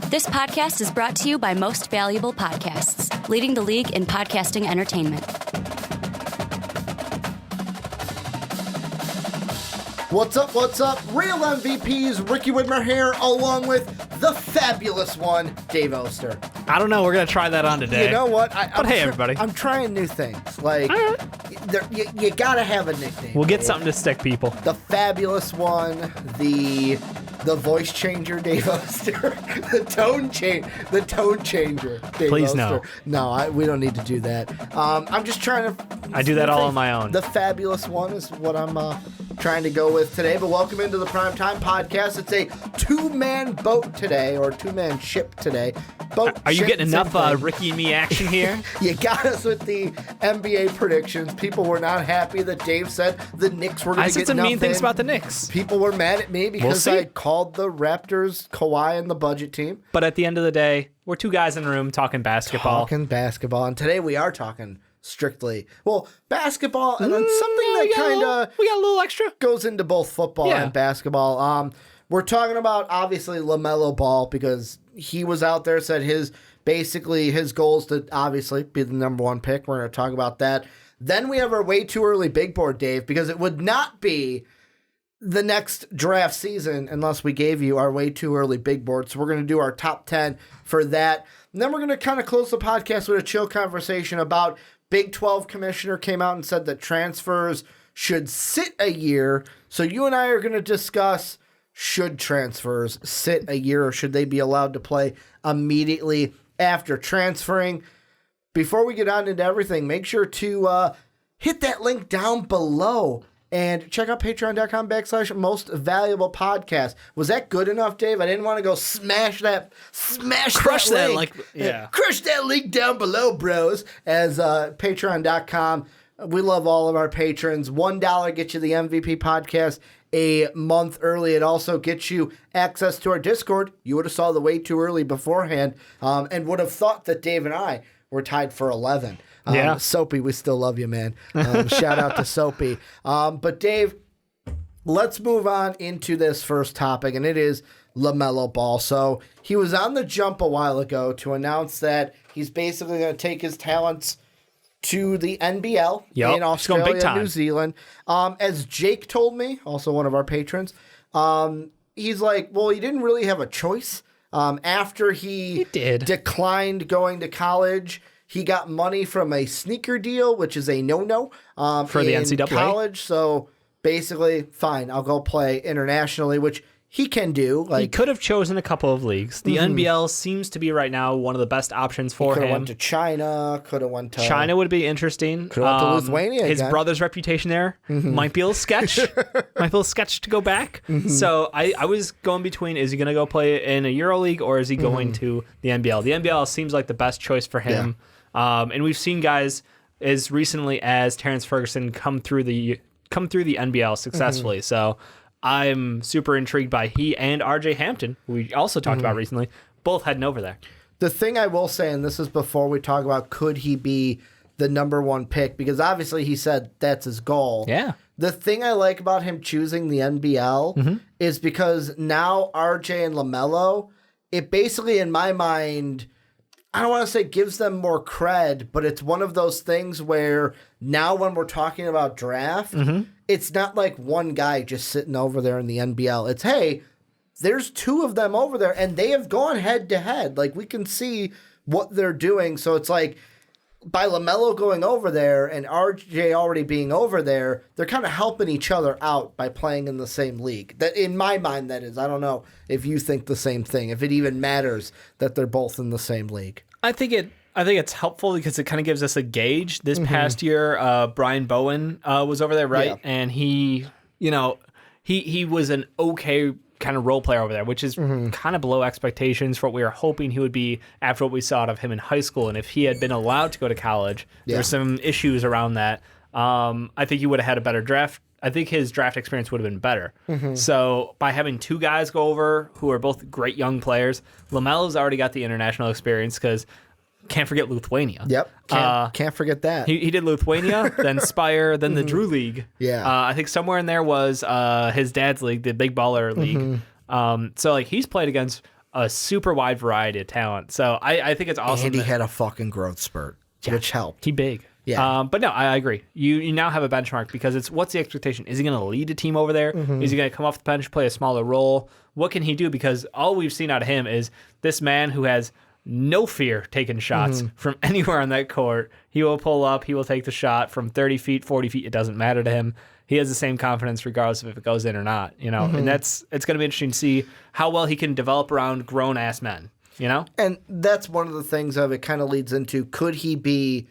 This podcast is brought to you by Most Valuable Podcasts, leading the league in podcasting entertainment. What's up, Real MVPs, Ricky Widmer here, along with the fabulous one, Dave Oster. I don't know, we're going to try that on today. You know what? Hey, everybody. I'm trying new things. Like, you gotta have a nickname. We'll get Dave. something to stick, people. The fabulous one, the voice changer, Dave Oster. the tone changer, Dave Please Oster. No, we don't need to do that. I'm just trying to... I do that all on my own. The fabulous one is what I'm trying to go with today, but welcome into the Primetime Podcast. It's a two-man boat today, or two-man ship today. Are you getting enough Ricky and me action here? You got us with the NBA predictions. People were not happy that Dave said the Knicks were going to get nothing. I said some mean things about the Knicks. People were mad at me because I called the Raptors Kawhi and the budget team. But at the end of the day, we're two guys in a room talking basketball. And today we are talking strictly, basketball, and then something that kind of... We got a little extra. Goes into both football and basketball. We're talking about, obviously, LaMelo Ball, because he was out there, said his goal is to, obviously, be the number one pick. We're going to talk about that. Then we have our way too early big board, Dave, because it would not be the next draft season unless we gave you our way too early big board. So we're going to do our top 10 for that. And then we're going to kind of close the podcast with a chill conversation about Big 12 commissioner came out and said that transfers should sit a year. So you and I are going to discuss, should transfers sit a year or should they be allowed to play immediately after transferring? Before we get on into everything, make sure to hit that link down below and check out patreon.com/most valuable podcast. Was that good enough, Dave? I didn't want to go crush that link. Crush that link down below, bros. As patreon.com. We love all of our patrons. $1 gets you the MVP podcast a month early. It also gets you access to our Discord. You would have saw the way too early beforehand, and would have thought that Dave and I were tied for 11. Soapy, we still love you, man. Shout out to Soapy. But Dave, let's move on into this first topic, and it is LaMelo Ball. So he was on the jump a while ago to announce that he's basically going to take his talents to the NBL in Australia and New Zealand. As Jake told me, also one of our patrons, he's like, well, he didn't really have a choice. After he declined going to college, he got money from a sneaker deal, which is a no-no for the NCAA college. So basically, fine, I'll go play internationally, which he can do. He could have chosen a couple of leagues. The NBL seems to be right now one of the best options for him. Could have went to China. Could have went to... China would be interesting. Could have went to Lithuania His again. brother's reputation there might be a little sketch. To go back. So I was going between, is he going to go play in a EuroLeague or is he going to the NBL? The NBL seems like the best choice for him. Yeah. And we've seen guys as recently as Terrence Ferguson come through the NBL successfully. So I'm super intrigued by he and RJ Hampton, who we also talked about recently, both heading over there. The thing I will say, and this is before we talk about could he be the number one pick, because obviously he said that's his goal. Yeah. The thing I like about him choosing the NBL is because now RJ and LaMelo, it basically, in my mind, I don't want to say gives them more cred, but it's one of those things where now when we're talking about draft, it's not like one guy just sitting over there in the NBL. It's, hey, there's two of them over there, and they have gone head to head. Like, we can see what they're doing. So it's like, by LaMelo going over there and RJ already being over there, they're kind of helping each other out by playing in the same league. That, in my mind, that is. I don't know if you think the same thing, if it even matters that they're both in the same league. I think it's helpful because it kind of gives us a gauge. This past year, Brian Bowen was over there, right? Yeah. And he was an okay kind of role player over there, which is kind of below expectations for what we were hoping he would be after what we saw out of him in high school. And if he had been allowed to go to college, there's some issues around that. I think he would have had a better draft. I think his draft experience would have been better. So by having two guys go over who are both great young players, LaMelo's already got the international experience because can't forget Lithuania. Yep, can't forget that. He did Lithuania, then Spire, then the Drew League. Yeah, I think somewhere in there was his dad's league, the Big Baller League. So like he's played against a super wide variety of talent. So I think it's awesome. And he had a fucking growth spurt, which helped. He big. Yeah. But no, I agree. You now have a benchmark because it's what's the expectation? Is he going to lead a team over there? Is he going to come off the bench, play a smaller role? What can he do? Because all we've seen out of him is this man who has no fear taking shots from anywhere on that court. He will pull up. He will take the shot from 30 feet, 40 feet. It doesn't matter to him. He has the same confidence regardless of if it goes in or not. And it's going to be interesting to see how well he can develop around grown-ass men. And that's one of the things of it kind of leads into, could he be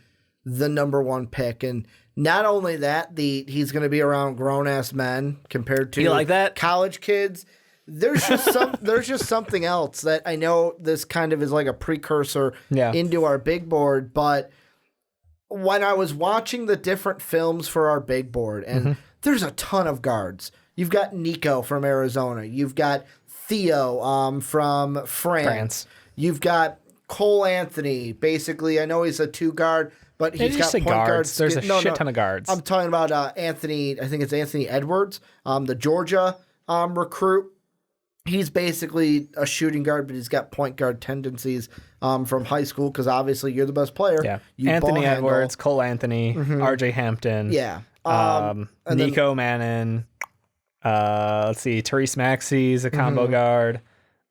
the number one pick? And not only that, he's going to be around grown-ass men compared to you like that? College kids. There's just something else that I know this kind of is like a precursor into our big board, but when I was watching the different films for our big board, and there's a ton of guards. You've got Nico from Arizona. You've got Theo from France. You've got Cole Anthony. Basically, I know he's a 2-guard, but he's got point guards. There's a shit ton of guards. I'm talking about Anthony. I think it's Anthony Edwards, the Georgia recruit. He's basically a shooting guard, but he's got point guard tendencies from high school because obviously you're the best player. Yeah, you Anthony Edwards, Cole Anthony, R.J. Hampton. Yeah, Nico Mannon. Let's see, Therese Maxey's a combo guard.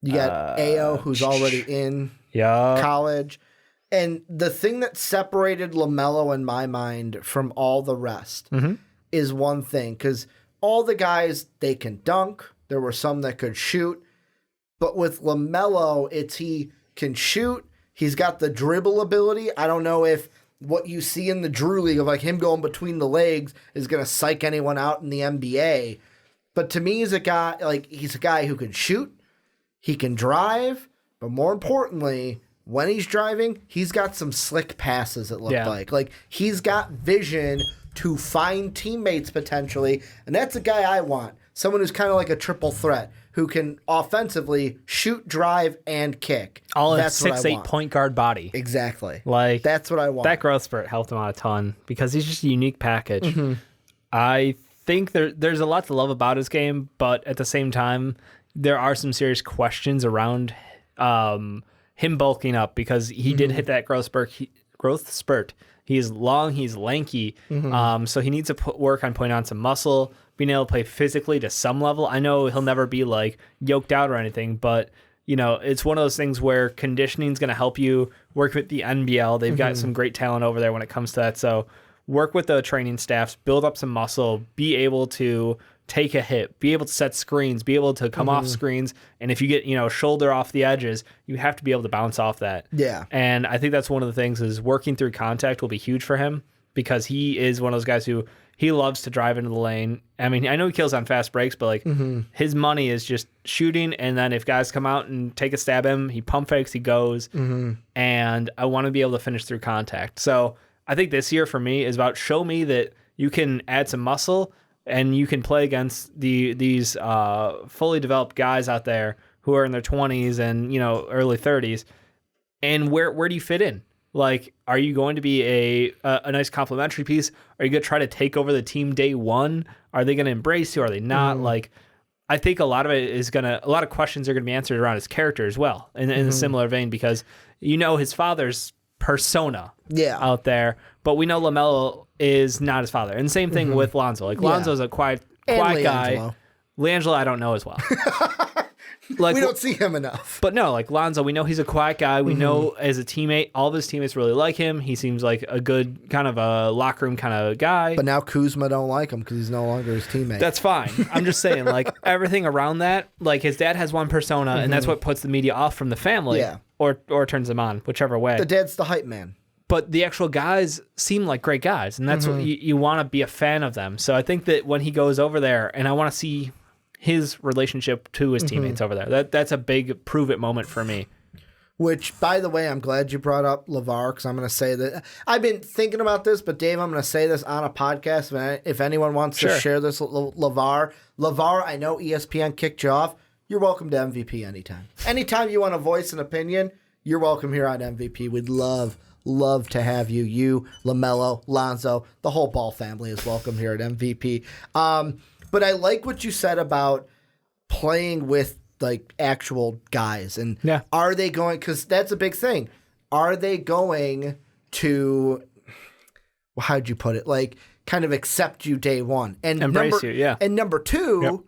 You got Ayo, who's already in college. And the thing that separated LaMelo in my mind from all the rest is one thing, because all the guys, they can dunk. There were some that could shoot. But with LaMelo, he can shoot. He's got the dribble ability. I don't know if what you see in the Drew League of like him going between the legs is going to psych anyone out in the NBA. But to me, he's a guy who can shoot. He can drive. But more importantly, when he's driving, he's got some slick passes, it looked like. Like, he's got vision to find teammates potentially. And that's a guy I want. Someone who's kind of like a triple threat, who can offensively shoot, drive, and kick. All in a 6'8" point guard body. Exactly. Like, that's what I want. That growth spurt helped him out a ton because he's just a unique package. I think there's a lot to love about his game, but at the same time, there are some serious questions around him bulking up because he did hit that growth spurt. He's long, he's lanky, so he needs to work on putting on some muscle, being able to play physically to some level. I know he'll never be like yoked out or anything, but it's one of those things where conditioning is going to help you work with the NBL. They've got some great talent over there when it comes to that. So work with the training staffs, build up some muscle, be able to take a hit, be able to set screens, be able to come off screens. And if you get, shoulder off the edges, you have to be able to bounce off that. Yeah. And I think that's one of the things is working through contact will be huge for him because he is one of those guys who he loves to drive into the lane. I mean, I know he kills on fast breaks, but like his money is just shooting. And then if guys come out and take a stab at him, he pump fakes, he goes. And I want to be able to finish through contact. So I think this year for me is about show me that you can add some muscle and you can play against these fully developed guys out there who are in their 20s and early 30s. And where do you fit in? Like, are you going to be a nice complementary piece? Are you going to try to take over the team day one? Are they going to embrace you? Are they not? Like, I think a lot of it is a lot of questions are going to be answered around his character as well, in a similar vein, because his father's persona out there, but we know LaMelo is not his father. And same thing with Lonzo. Like, Lonzo's a quiet guy. LiAngelo, I don't know as well. Like, we don't see him enough. But no, like Lonzo, we know he's a quiet guy. We know as a teammate, all of his teammates really like him. He seems like a good kind of a locker room kind of guy. But now Kuzma don't like him because he's no longer his teammate. That's fine. I'm just saying, like, everything around that, like his dad has one persona, and that's what puts the media off from the family, or turns them on, whichever way. The dad's the hype man. But the actual guys seem like great guys, and that's what you want to be a fan of them. So I think that when he goes over there, and I want to see his relationship to his teammates over there. That's a big prove it moment for me. Which, by the way, I'm glad you brought up LeVar, because I'm going to say that I've been thinking about this, but Dave, I'm going to say this on a podcast. If anyone wants to share this, LeVar, I know ESPN kicked you off. You're welcome to MVP anytime. Anytime you want to voice an opinion, you're welcome here on MVP. We'd love to have you. You, LaMelo, Lonzo, the whole Ball family is welcome here at MVP. But I like what you said about playing with like actual guys. And Yeah. are they going, because that's a big thing. Are they going to, how'd you put it? Like kind of accept you day one and embrace you. Yeah. And number two,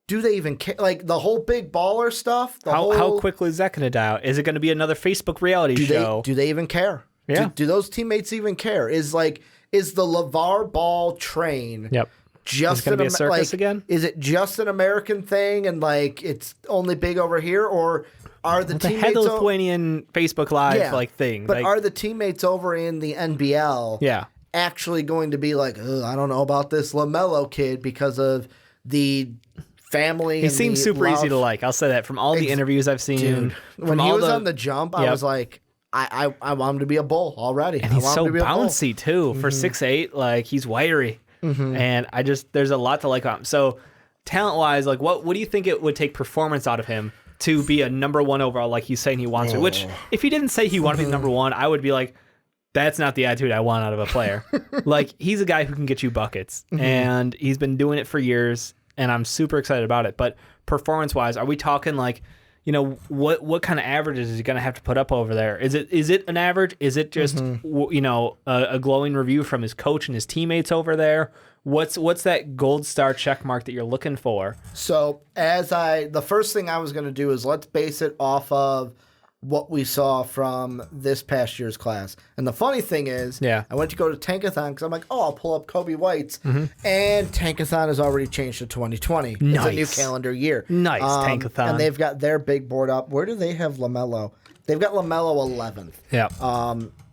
do they even care? Like the whole big baller stuff. How quickly is that going to die out? Is it going to be another Facebook reality show? Do they even care? Yeah. Do those teammates even care? Is the LeVar Ball train? Yep. Just going to be a circus again? Is it just an American thing and like it's only big over here, or are the teammates? They had the Lithuanian Facebook Live thing, but are the teammates over in the NBL? Actually going to be like, I don't know about this LaMelo kid because of the family. He seems super easy to like. I'll say that from all the interviews I've seen. Dude, when he was on the jump, I was like, I want him to be a Bull already. And he's so bouncy too. For 6'8", like he's wiry. And there's a lot to like on him. So talent wise, like what do you think it would take performance out of him to be a number one overall like he's saying he wants to? Which if he didn't say he wanted to be number one, I would be like, that's not the attitude I want out of a player. Like he's a guy who can get you buckets and he's been doing it for years and I'm super excited about it. But performance wise, are we talking like, what kind of averages is he going to have to put up over there? Is it an average? Is it just a glowing review from his coach and his teammates over there? What's that gold star check mark that you're looking for? So the first thing I was going to do is let's base it off of what we saw from this past year's class. And the funny thing is, I went to go to Tankathon because I'm like, I'll pull up Kobe White's. And Tankathon has already changed to 2020. Nice. It's a new calendar year. Nice, Tankathon. And they've got their big board up. Where do they have LaMelo? They've got LaMelo 11th. Yeah.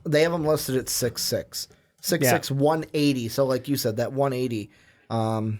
They have him listed at 6'6". 6'6", 180. So like you said, that 180.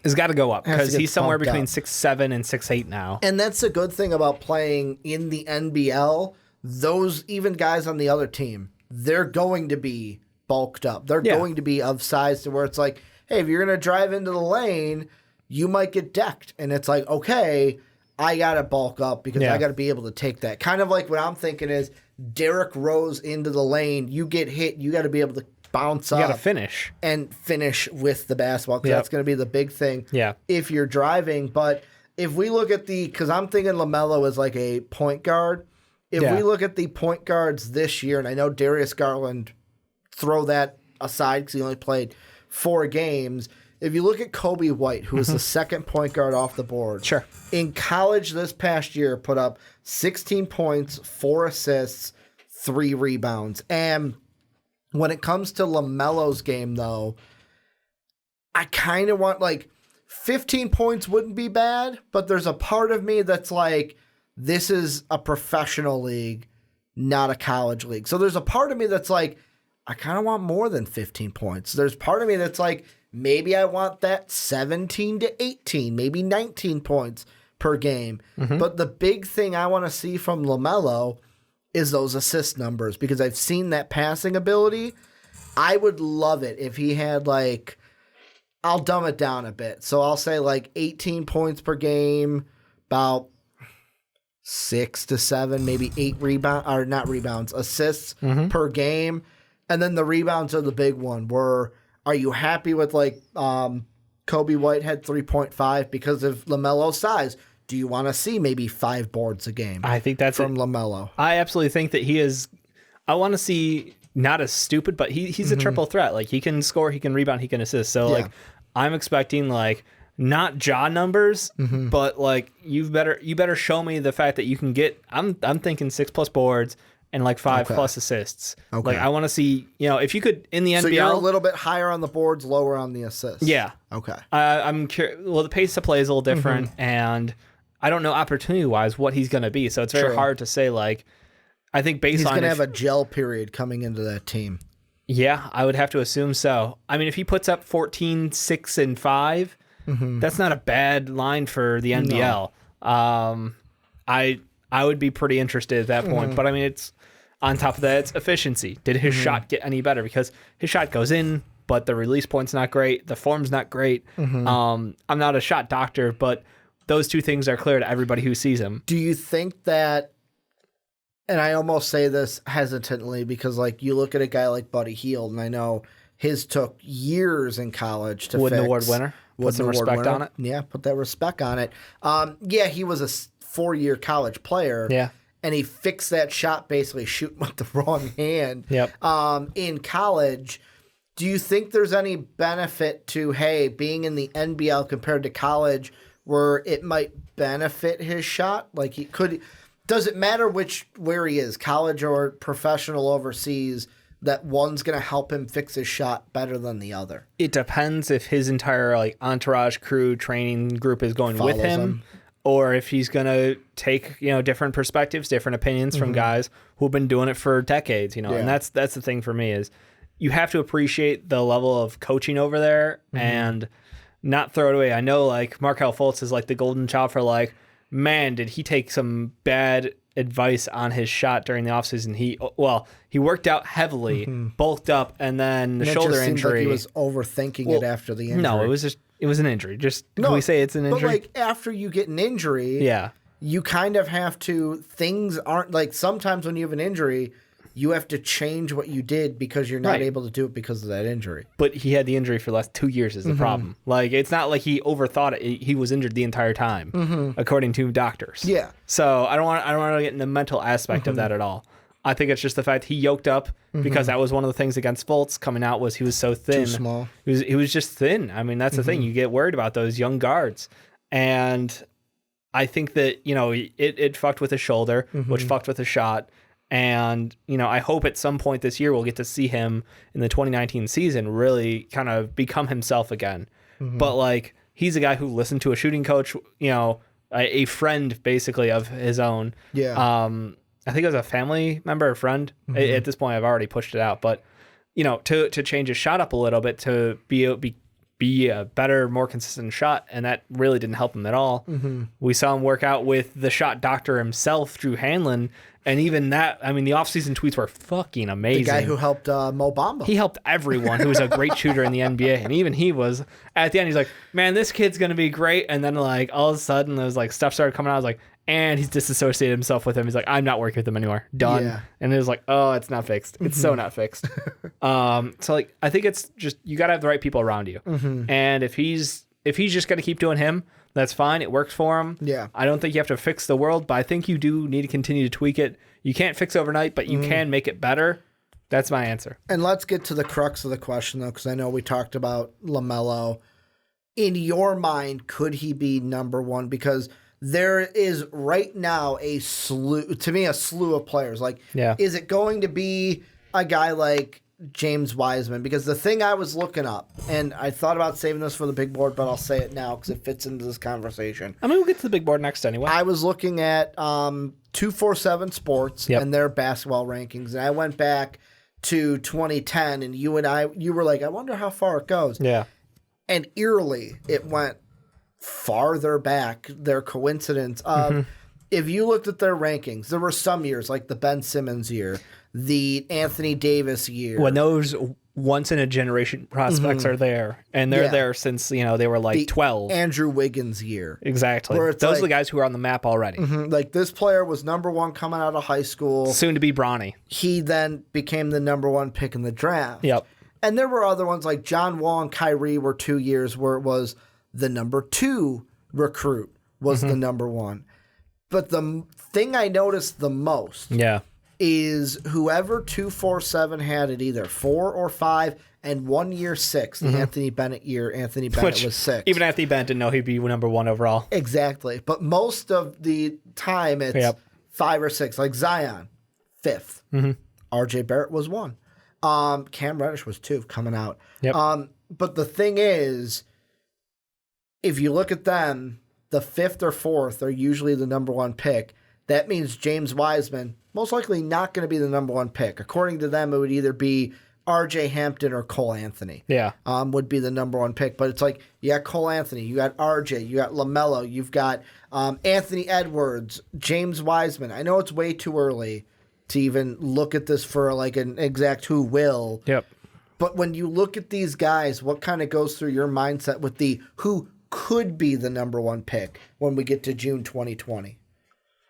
It's got to go up because he's somewhere between 6'7" and 6'8" now. And that's the good thing about playing in the NBL. Those even guys on the other team, they're going to be bulked up. They're going to be of size to where it's like, hey, if you're going to drive into the lane, you might get decked. And it's like, okay, I got to bulk up because I got to be able to take that. Kind of like what I'm thinking is Derrick Rose into the lane. You get hit, you got to be able to bounce up. You got to finish. And finish with the basketball because that's going to be the big thing if you're driving. But if we look at because I'm thinking LaMelo is like a point guard. If we look at the point guards this year, and I know Darius Garland, throw that aside because he only played 4 games. If you look at Kobe White, who is the second point guard off the board, in college this past year, put up 16 points, 4 assists, 3 rebounds. And when it comes to LaMelo's game, though, I kind of want 15 points wouldn't be bad, but there's a part of me that's like, this is a professional league, not a college league. So there's a part of me that's like, I kind of want more than 15 points. There's part of me that's like, maybe I want that 17 to 18, maybe 19 points per game. But the big thing I want to see from LaMelo is those assist numbers because I've seen that passing ability. I would love it if he had I'll dumb it down a bit. So I'll say 18 points per game, about 6 to 7, maybe 8 assists per game. And then the rebounds are the big one. Are you happy with Kobe White had 3.5 because of LaMelo's size? Do you want to see maybe 5 boards a game? I think that's from LaMelo. I absolutely think that he is. I want to see not as stupid, but he's a triple threat. He can score, he can rebound, he can assist. So I'm expecting not jaw numbers, but you better show me the fact that you can get. I'm thinking 6+ boards and 5+ assists. Okay. I want to see if you could in the NBL. So you're a little bit higher on the boards, lower on the assists. Yeah. Okay. I'm curious. Well, the pace of play is a little different, and I don't know opportunity wise what he's going to be. So it's very hard to say. I think based he's on going to have a gel period coming into that team. Yeah, I would have to assume so. I mean, if he puts up 14, 6, and 5. That's not a bad line for the NBL. No. I would be pretty interested at that point. But I mean, it's on top of that, it's efficiency. Did his shot get any better? Because his shot goes in, but the release point's not great. The form's not great. I'm not a shot doctor, but those two things are clear to everybody who sees him. Do you think that? And I almost say this hesitantly because you look at a guy like Buddy Hield, and I know his took years in college to Wooden fix. Award winner. Put some respect on it. Yeah, put that respect on it. Yeah, he was a 4-year college player. Yeah. And he fixed that shot basically shooting with the wrong hand. Yep. In college, do you think there's any benefit to, hey, being in the NBL compared to college where it might benefit his shot? Like does it matter where he is, college or professional overseas, that one's going to help him fix his shot better than the other? It depends if his entire entourage, crew, training group is going with him, or if he's going to take different perspectives, different opinions from guys who've been doing it for decades. And that's the thing for me is you have to appreciate the level of coaching over there and not throw it away. I know Markelle Fultz is the golden child for man, did he take some bad advice on his shot during the offseason. He worked out heavily, bulked up, and then the shoulder injury. He was overthinking it after the injury. No, it was an injury. Can we say it's an injury? But after you get an injury, you kind of have to. Things aren't sometimes when you have an injury, you have to change what you did because you're not able to do it because of that injury. But he had the injury for the last 2 years is the problem. It's not like he overthought it. He was injured the entire time, according to doctors. Yeah. So I don't want to get in the mental aspect of that at all. I think it's just the fact he yoked up because that was one of the things against Fultz coming out was he was so thin. Too small. He was just thin. I mean, that's the thing. You get worried about those young guards. And I think that, it fucked with his shoulder, which fucked with his shot. And, I hope at some point this year we'll get to see him in the 2019 season really kind of become himself again. But, he's a guy who listened to a shooting coach, a friend basically of his own. Yeah. I think it was a family member or friend. At this point, I've already pushed it out. But, to change his shot up a little bit to be a better, more consistent shot, and that really didn't help him at all. We saw him work out with the shot doctor himself, Drew Hanlon, and even that, I mean, the offseason tweets were fucking amazing. The guy who helped Mo Bamba. He helped everyone who was a great shooter in the NBA, and even he was, at the end, he's like, man, this kid's going to be great, and then, all of a sudden, there's, stuff started coming out, I was like, and he's disassociated himself with him. He's like, I'm not working with him anymore. Done. Yeah. And it was like, oh, it's not fixed. It's so not fixed. So I think it's just, you got to have the right people around you. And if he's just going to keep doing him, that's fine. It works for him. Yeah. I don't think you have to fix the world, but I think you do need to continue to tweak it. You can't fix overnight, but you can make it better. That's my answer. And let's get to the crux of the question, though, because I know we talked about LaMelo. In your mind, could he be number one? Because there is right now a slew of players. Is it going to be a guy like James Wiseman? Because the thing I was looking up, and I thought about saving this for the big board, but I'll say it now because it fits into this conversation. I mean, we'll get to the big board next anyway. I was looking at 247 Sports and their basketball rankings, and I went back to 2010, and you were like, I wonder how far it goes. Yeah. And eerily, it went farther back, their coincidence of if you looked at their rankings, there were some years like the Ben Simmons year, the Anthony Davis year. When those once in a generation prospects are there, and they're there since, they were the 12. Andrew Wiggins year. Exactly. Those are the guys who are on the map already. This player was number one coming out of high school. Soon to be Bronny. He then became the number one pick in the draft. Yep. And there were other ones like John Wall and Kyrie were 2 years where it was the number 2 recruit was the number one. But the thing I noticed the most is whoever 247 had at either 4 or 5 and 1 year 6, the Anthony Bennett year, Anthony Bennett was 6. Even Anthony Bennett didn't know he'd be number 1 overall. Exactly. But most of the time it's 5 or 6. Like Zion, 5th. RJ Barrett was 1. Cam Reddish was 2 coming out. Yep. But the thing is, if you look at them, the 5th or 4th are usually the number 1 pick. That means James Wiseman, most likely not going to be the number 1 pick. According to them, it would either be R.J. Hampton or Cole Anthony. Yeah. Would be the number 1 pick. But it's like, you got Cole Anthony, you got R.J., you got LaMelo, you've got Anthony Edwards, James Wiseman. I know it's way too early to even look at this for an exact who will. Yep. But when you look at these guys, what kind of goes through your mindset with the who could be the number 1 pick when we get to June 2020?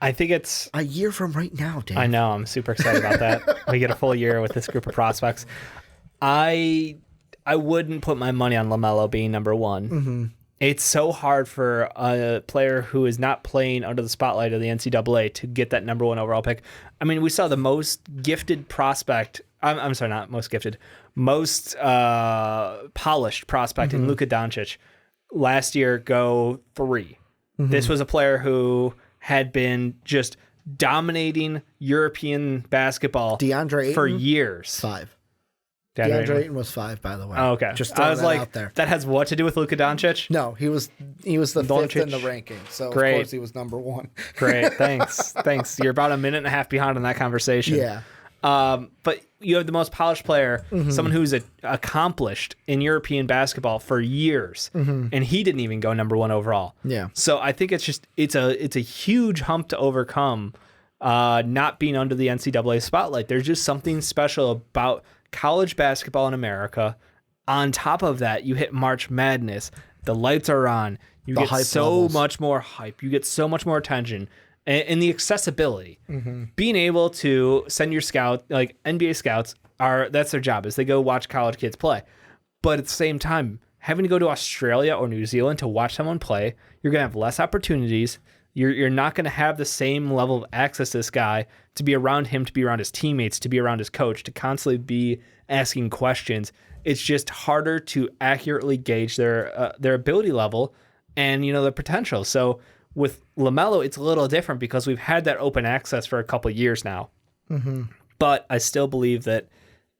I think it's a year from right now, Dave. I know. I'm super excited about that. We get a full year with this group of prospects. I wouldn't put my money on LaMelo being number 1. It's so hard for a player who is not playing under the spotlight of the NCAA to get that number 1 overall pick. I mean, we saw the most gifted prospect. I'm sorry, not most gifted, most polished prospect in Luka Doncic last year go 3. This was a player who had been just dominating European basketball for years. 5. DeAndre Ayton was 5, by the way. Oh, okay. Just throwing that out there. That has what to do with Luka Doncic? No, he was the 5th in the ranking, so Great. Of course he was number 1. Great, thanks. You're about a minute and a half behind on that conversation. Yeah. But you have the most polished player, someone who's accomplished in European basketball for years, and he didn't even go number 1 overall. Yeah. So I think it's a huge hump to overcome, not being under the NCAA spotlight. There's just something special about college basketball in America. On top of that, you hit March Madness. The lights are on. You get so much more hype. You get so much more attention. And the accessibility, being able to send your scout, like NBA scouts, that's their job, is they go watch college kids play. But at the same time, having to go to Australia or New Zealand to watch someone play, you're going to have less opportunities. You're not going to have the same level of access to this guy, to be around him, to be around his teammates, to be around his coach, to constantly be asking questions. It's just harder to accurately gauge their ability level and, their potential. So with LaMelo, it's a little different because we've had that open access for a couple of years now. But I still believe that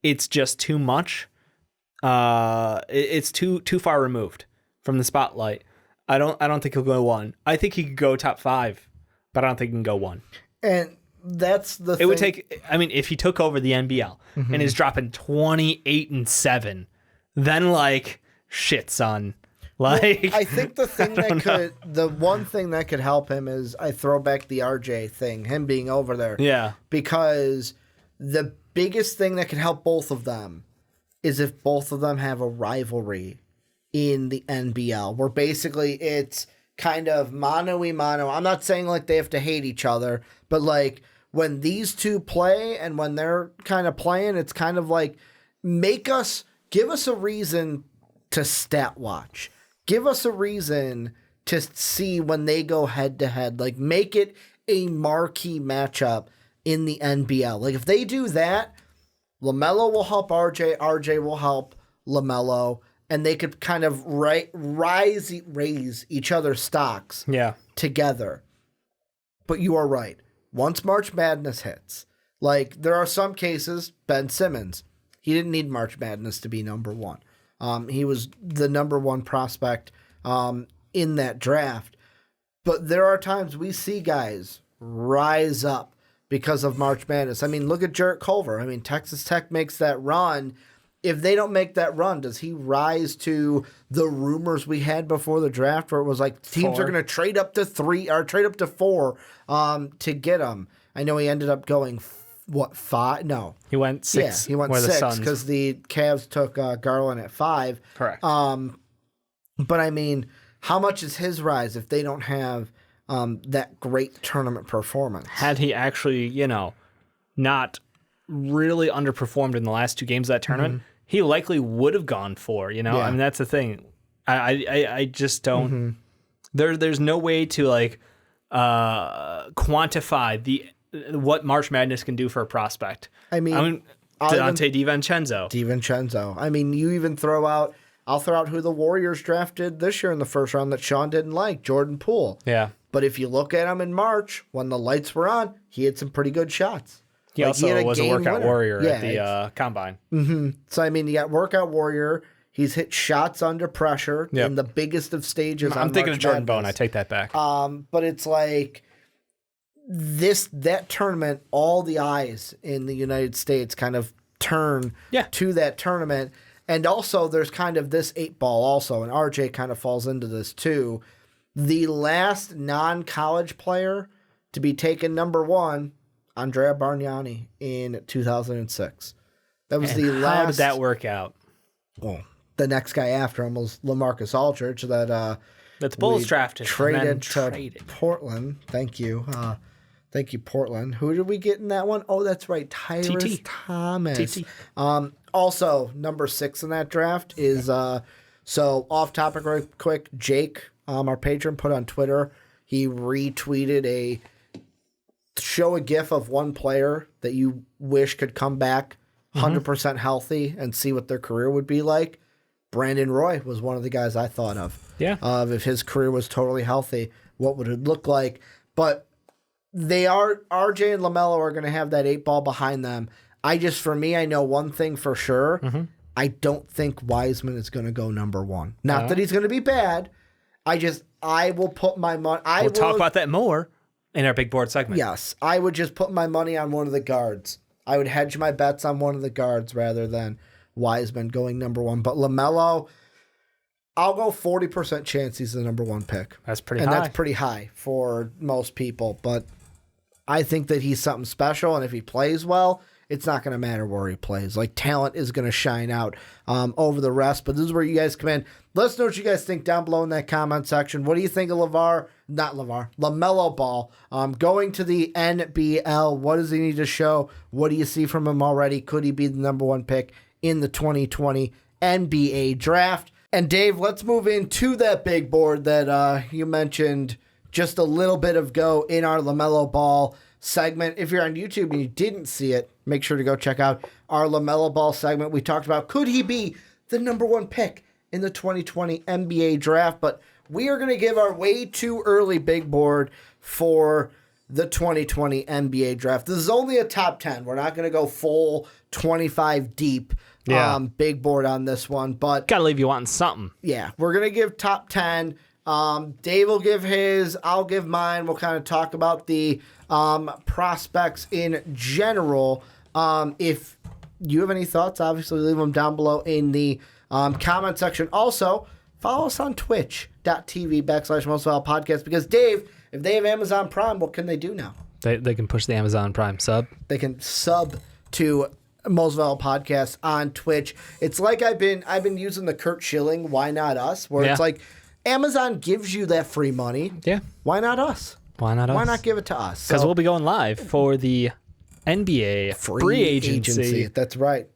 it's just too much. It's too far removed from the spotlight. I don't think he'll go 1. I think he could go top 5, but I don't think he can go 1. And that's the thing. It would take, if he took over the NBL and is dropping 28-7, then shit, son. I think the thing the one thing that could help him is I throw back the RJ thing, him being over there. Yeah. Because the biggest thing that could help both of them is if both of them have a rivalry in the NBL, where basically it's kind of mano-a-mano. I'm not saying they have to hate each other, but when these two play and when they're kind of playing, it's kind of give us a reason to stat watch. Give us a reason to see when they go head to head. Make it a marquee matchup in the NBL. If they do that, LaMelo will help RJ, RJ will help LaMelo, and they could kind of raise each other's stocks together. But you are right. Once March Madness hits, there are some cases, Ben Simmons, he didn't need March Madness to be number 1. He was the number 1 prospect in that draft. But there are times we see guys rise up because of March Madness. Look at Jarrett Culver. Texas Tech makes that run. If they don't make that run, does he rise to the rumors we had before the draft where it was teams 4. are going to trade up to 3 or trade up to 4 to get him? I know he ended up going 5? No. He went 6. Yeah, he went 6 because the Cavs took Garland at 5. Correct. But how much is his rise if they don't have that great tournament performance? Had he actually, not really underperformed in the last 2 games of that tournament, he likely would have gone 4. That's the thing. I just don't. There's no way to quantify what March Madness can do for a prospect. Dante DiVincenzo. You even I'll throw out who the Warriors drafted this year in the first round that Sean didn't like, Jordan Poole. Yeah. But if you look at him in March, when the lights were on, he had some pretty good shots. He also was a workout warrior at the combine. So, you got workout warrior. He's hit shots under pressure in the biggest of stages. I'm thinking of Jordan Bone. I take that back. But it's that tournament, all the eyes in the United States kind of turn to that tournament. And also there's kind of this 8-ball also, and RJ kind of falls into this too. The last non-college player to be taken number 1, Andrea Bargnani in 2006. That was the last. How did that work out? Well, the next guy after him was LaMarcus Aldridge that the Bulls drafted traded to Portland. Thank you. Thank you, Portland. Who did we get in that one? Oh, that's right. Tyrese Thomas. Also, number 6 in that draft is So off topic real quick, Jake, our patron, put on Twitter, he retweeted show a gif of one player that you wish could come back 100% healthy and see what their career would be like. Brandon Roy was one of the guys I thought of. Yeah. If his career was totally healthy, what would it look like? But RJ and LaMelo are going to have that 8 ball behind them. For me, I know one thing for sure. I don't think Wiseman is going to go number 1. Not that he's going to be bad. I will put my money. We'll talk about that more in our big board segment. Yes. I would just put my money on one of the guards. I would hedge my bets on one of the guards rather than Wiseman going number 1. But LaMelo, I'll go 40% chance he's the number 1 pick. That's pretty high. And that's pretty high for most people. But I think that he's something special. And if he plays well, it's not going to matter where he plays. Like, talent is going to shine out over the rest. But this is where you guys come in. Let us know what you guys think down below in that comment section. What do you think of LaMelo Ball going to the NBL? What does he need to show? What do you see from him already? Could he be the number 1 pick in the 2020 NBA draft? And Dave, let's move into that big board that you mentioned just a little bit ago in our LaMelo Ball segment. If you're on YouTube and you didn't see it, make sure to go check out our LaMelo Ball segment. We talked about, could he be the number 1 pick in the 2020 NBA draft? But we are going to give our way too early big board for the 2020 NBA draft. This is only a top 10. We're not going to go full 25 deep big board on this one. But got to leave you wanting something. Yeah, we're going to give top 10. Dave will give his, I'll give mine. We'll kind of talk about the prospects in general. If you have any thoughts, obviously leave them down below in the comment section. Also, follow us on twitch.tv/Most Podcast, because Dave, if they have Amazon Prime, what can they do now? They can push the Amazon Prime sub. They can sub to Most Podcast on Twitch. It's like I've been using the Kurt Schilling, Why Not Us, where it's like, Amazon gives you that free money. Yeah. Why not us? Why not us? Why not give it to us? Because we'll be going live for the NBA free agency. That's right.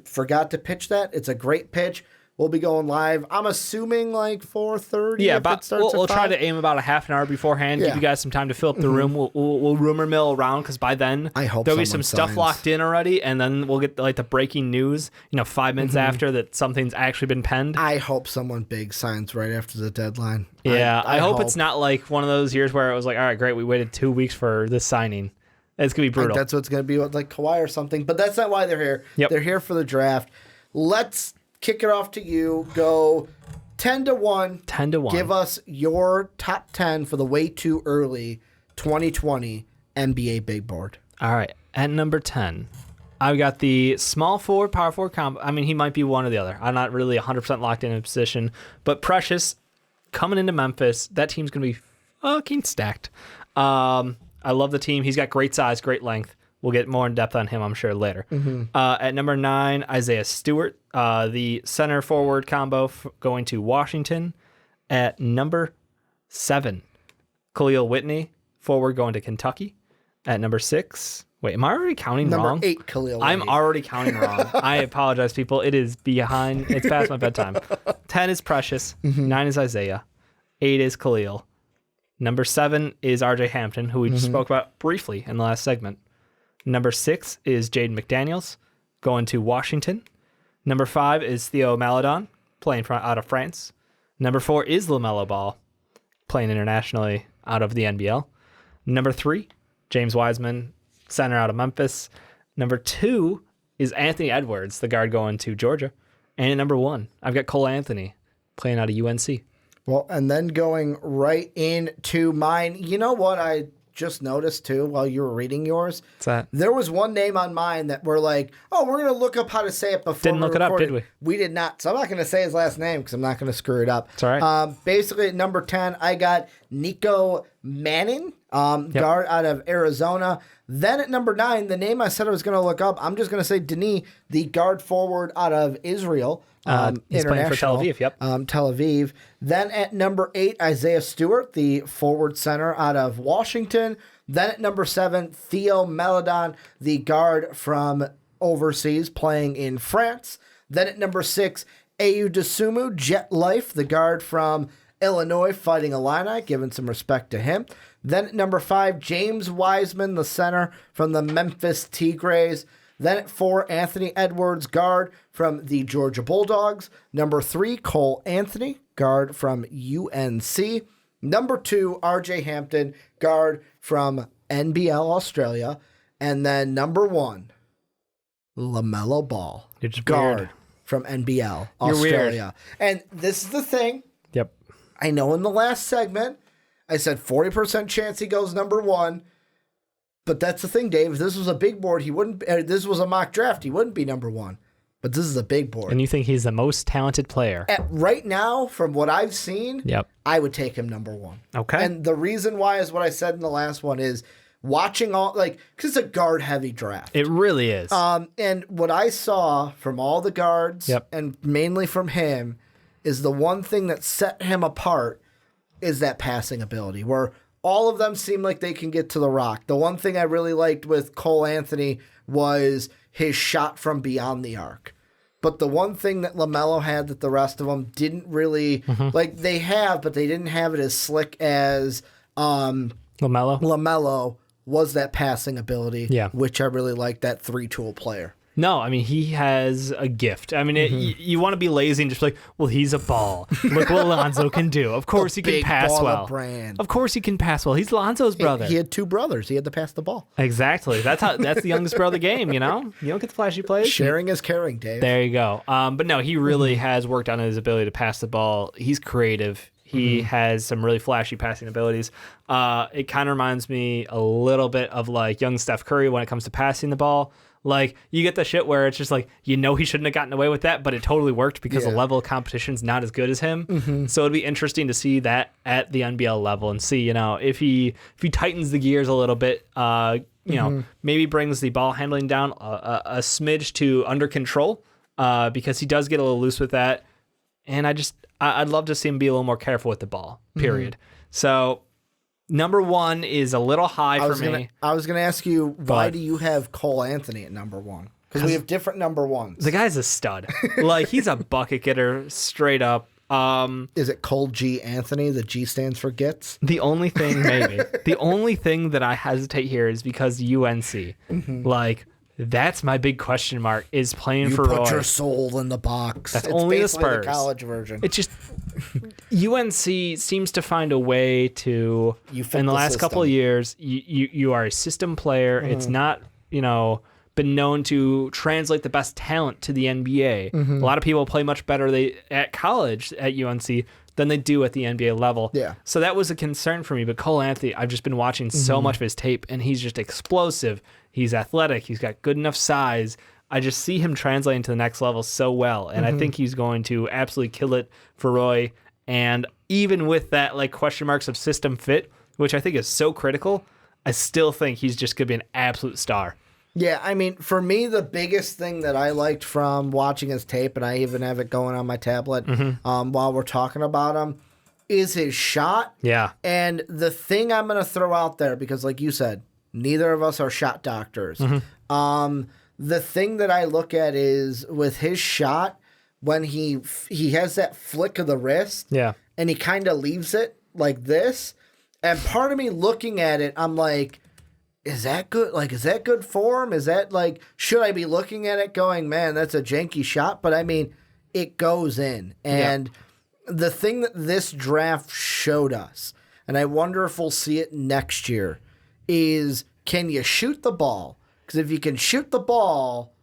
Forgot to pitch that. It's a great pitch. We'll be going live. I'm assuming like 4:30. Yeah, but we'll try to aim about a half an hour beforehand. Give you guys some time to fill up the room. We'll rumor mill around, because by then there'll be some stuff locked in already, and then we'll get like the breaking news. 5 minutes after that something's actually been penned. I hope someone big signs right after the deadline. Yeah, I hope it's not like one of those years where it was like, all right, great, we waited 2 weeks for this signing. It's gonna be brutal. That's what's gonna be, like Kawhi or something. But that's not why they're here. Yep. They're here for the draft. Let's kick it off to you. Go 10-1. 10-1. Give us your top 10 for the way too early 2020 NBA big board. All right. At number 10, I've got the small forward, power forward combo. I mean, he might be one or the other. I'm not really 100% locked in a position. But Precious, coming into Memphis, that team's going to be fucking stacked. I love the team. He's got great size, great length. We'll get more in depth on him, I'm sure, later. At number 9, Isaiah Stewart, the center forward combo going to Washington. At number 7, Khalil Whitney, forward going to Kentucky. At number 6, wait, am I already counting wrong? Number 8, Khalil Whitney. I'm already counting wrong. I apologize, people. It is behind. It's past my bedtime. 10 is Precious. 9 is Isaiah. 8 is Khalil. Number 7 is RJ Hampton, who we just spoke about briefly in the last segment. Number 6 is Jaden McDaniels, going to Washington. Number 5 is Theo Maledon, playing out of France. Number 4 is LaMelo Ball, playing internationally out of the NBL. Number 3, James Wiseman, center out of Memphis. Number 2 is Anthony Edwards, the guard going to Georgia. And at number 1, I've got Cole Anthony, playing out of UNC. Well, and then going right into mine, you know what I just noticed too while you were reading yours? What's that? There was one name on mine that we're like, oh, we're going to look up how to say it before. Didn't look it up, did we? We did not. So I'm not going to say his last name because I'm not going to screw it up. It's all right. Basically, at number 10, I got Nico Manning, guard out of Arizona. Then at number 9, the name I said I was going to look up, I'm just going to say Denis, the guard forward out of Israel. He's playing for Tel Aviv, yep. Tel Aviv. Then at number 8, Isaiah Stewart, the forward center out of Washington. Then at number 7, Theo Maledon, the guard from overseas playing in France. Then at number 6, Ayu Dosunmu, Jet Life, the guard from Illinois, Fighting Illini, giving some respect to him. Then at number 5, James Wiseman, the center from the Memphis Tigres. Then at 4, Anthony Edwards, guard from the Georgia Bulldogs. Number 3, Cole Anthony, guard from UNC. Number 2, RJ Hampton, guard from NBL Australia. And then number 1, LaMelo Ball, guard weird. from NBL You're Australia. And this is the thing. Yep. I know in the last segment, I said 40% chance he goes number 1. But that's the thing, Dave. If this was a big board, he wouldn't. This was a mock draft, he wouldn't be number 1. But this is a big board. And you think he's the most talented player? Right now, from what I've seen, Yep. I would take him number 1. Okay. And the reason why is what I said in the last one is watching all, like, because it's a guard-heavy draft. It really is. And what I saw from all the guards, Yep. and mainly from him, is the one thing that set him apart is that passing ability, where all of them seem like they can get to the rock. The one thing I really liked with Cole Anthony was his shot from beyond the arc. But the one thing that LaMelo had that the rest of them didn't really, like they have, but they didn't have it as slick as LaMelo was that passing ability, which I really like, that 3-tool player. No, I mean, he has a gift. I mean, you want to be lazy and just be like, well, he's a ball. Look what Lonzo can do. Of course he can pass well. Brand. Of course he can pass well. He's Lonzo's brother. He had 2 brothers. He had to pass the ball. Exactly. That's the youngest brother game, you know? You don't get the flashy plays. Sharing is caring, Dave. There you go. But no, he really has worked on his ability to pass the ball. He's creative. He has some really flashy passing abilities. It kind of reminds me a little bit of like young Steph Curry when it comes to passing the ball. Like, you get the shit where it's just like, you know, he shouldn't have gotten away with that, but it totally worked because the level of competition's not as good as him. So it'd be interesting to see that at the NBL level and see, you know, if he tightens the gears a little bit, you know, maybe brings the ball handling down a smidge to under control, because he does get a little loose with that. And I'd love to see him be a little more careful with the ball, period. So number 1 is a little high for me. I was going to ask you, why do you have Cole Anthony at number 1? Because we have different number 1s. The guy's a stud. Like, he's a bucket getter straight up. Is it Cole G. Anthony? The G stands for gets? The only thing, maybe. The only thing that I hesitate here is because UNC. Like, that's my big question mark, is playing for Roy. You put your soul in the box. That's it's only the Spurs. The college version. It's just UNC seems to find a way to, in the last couple of years, you are a system player. It's not, you know, been known to translate the best talent to the NBA. A lot of people play much better at college at UNC than they do at the NBA level. Yeah. So that was a concern for me. But Cole Anthony, I've just been watching so much of his tape, and he's just explosive. He's athletic. He's got good enough size. I just see him translating to the next level so well, and I think he's going to absolutely kill it for Roy. And even with that, like, question marks of system fit, which I think is so critical, I still think he's just going to be an absolute star. Yeah, I mean, for me, the biggest thing that I liked from watching his tape, and I even have it going on my tablet while we're talking about him, is his shot. Yeah. And the thing I'm going to throw out there, because like you said, neither of us are shot doctors. The thing that I look at is with his shot, when he has that flick of the wrist, and he kind of leaves it like this, and part of me looking at it, I'm like, is that good? Like, is that good form? Is that like, should I be looking at it going, man, that's a janky shot? But I mean, it goes in. And the thing that this draft showed us, and I wonder if we'll see it next year, is can you shoot the ball? Because if you can shoot the ball,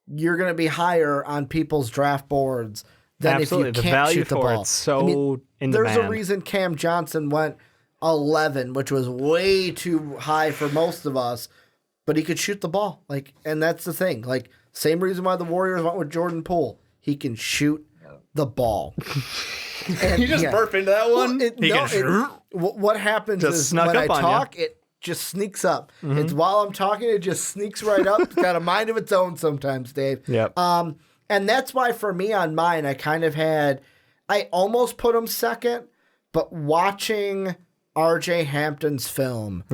you're going to be higher on people's draft boards than if you can't shoot the ball. It's so in demand. There's a reason Cam Johnson went 11, which was way too high for most of us, but he could shoot the ball. Like, and that's the thing. Like, same reason why the Warriors went with Jordan Poole. He can shoot the ball. And you just burp into that one. What happens is when I talk, it just sneaks up. It's while I'm talking, it just sneaks right up. It's got a mind of its own sometimes, Dave. Yep. And that's why for me on mine, I almost put him second, but watching RJ Hampton's film,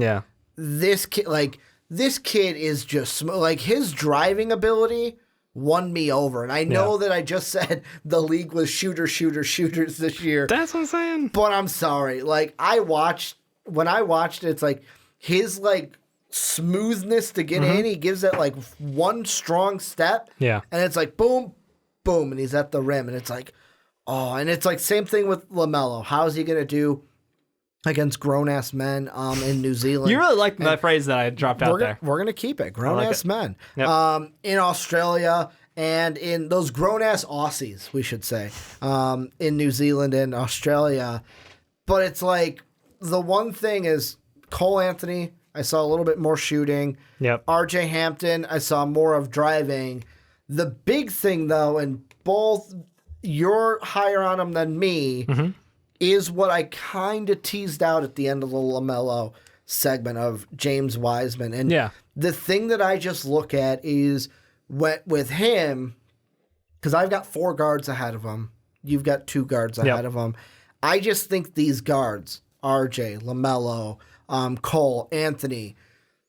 this kid is just like, his driving ability won me over. And I know that I just said the league was shooters this year. That's what I'm saying. But I'm sorry. Like, when I watched it, it's like his, like, smoothness to get in. He gives it, like, one strong step. Yeah. And it's like, boom, boom, and he's at the rim. And it's like, oh, and it's like same thing with LaMelo. How is he going to do against grown-ass men in New Zealand? You really like that phrase that I dropped out there. We're going to keep it. Grown-ass men. Yep. In Australia and in those grown-ass Aussies, we should say, in New Zealand and Australia. But it's like the one thing is Cole Anthony, I saw a little bit more shooting. Yep. RJ Hampton, I saw more of driving. The big thing, though, and both you're higher on him than me, is what I kind of teased out at the end of the LaMelo segment of James Wiseman. And the thing that I just look at is with him, because I've got 4 guards ahead of him. You've got 2 guards ahead of him. I just think these guards, RJ, LaMelo, Cole, Anthony,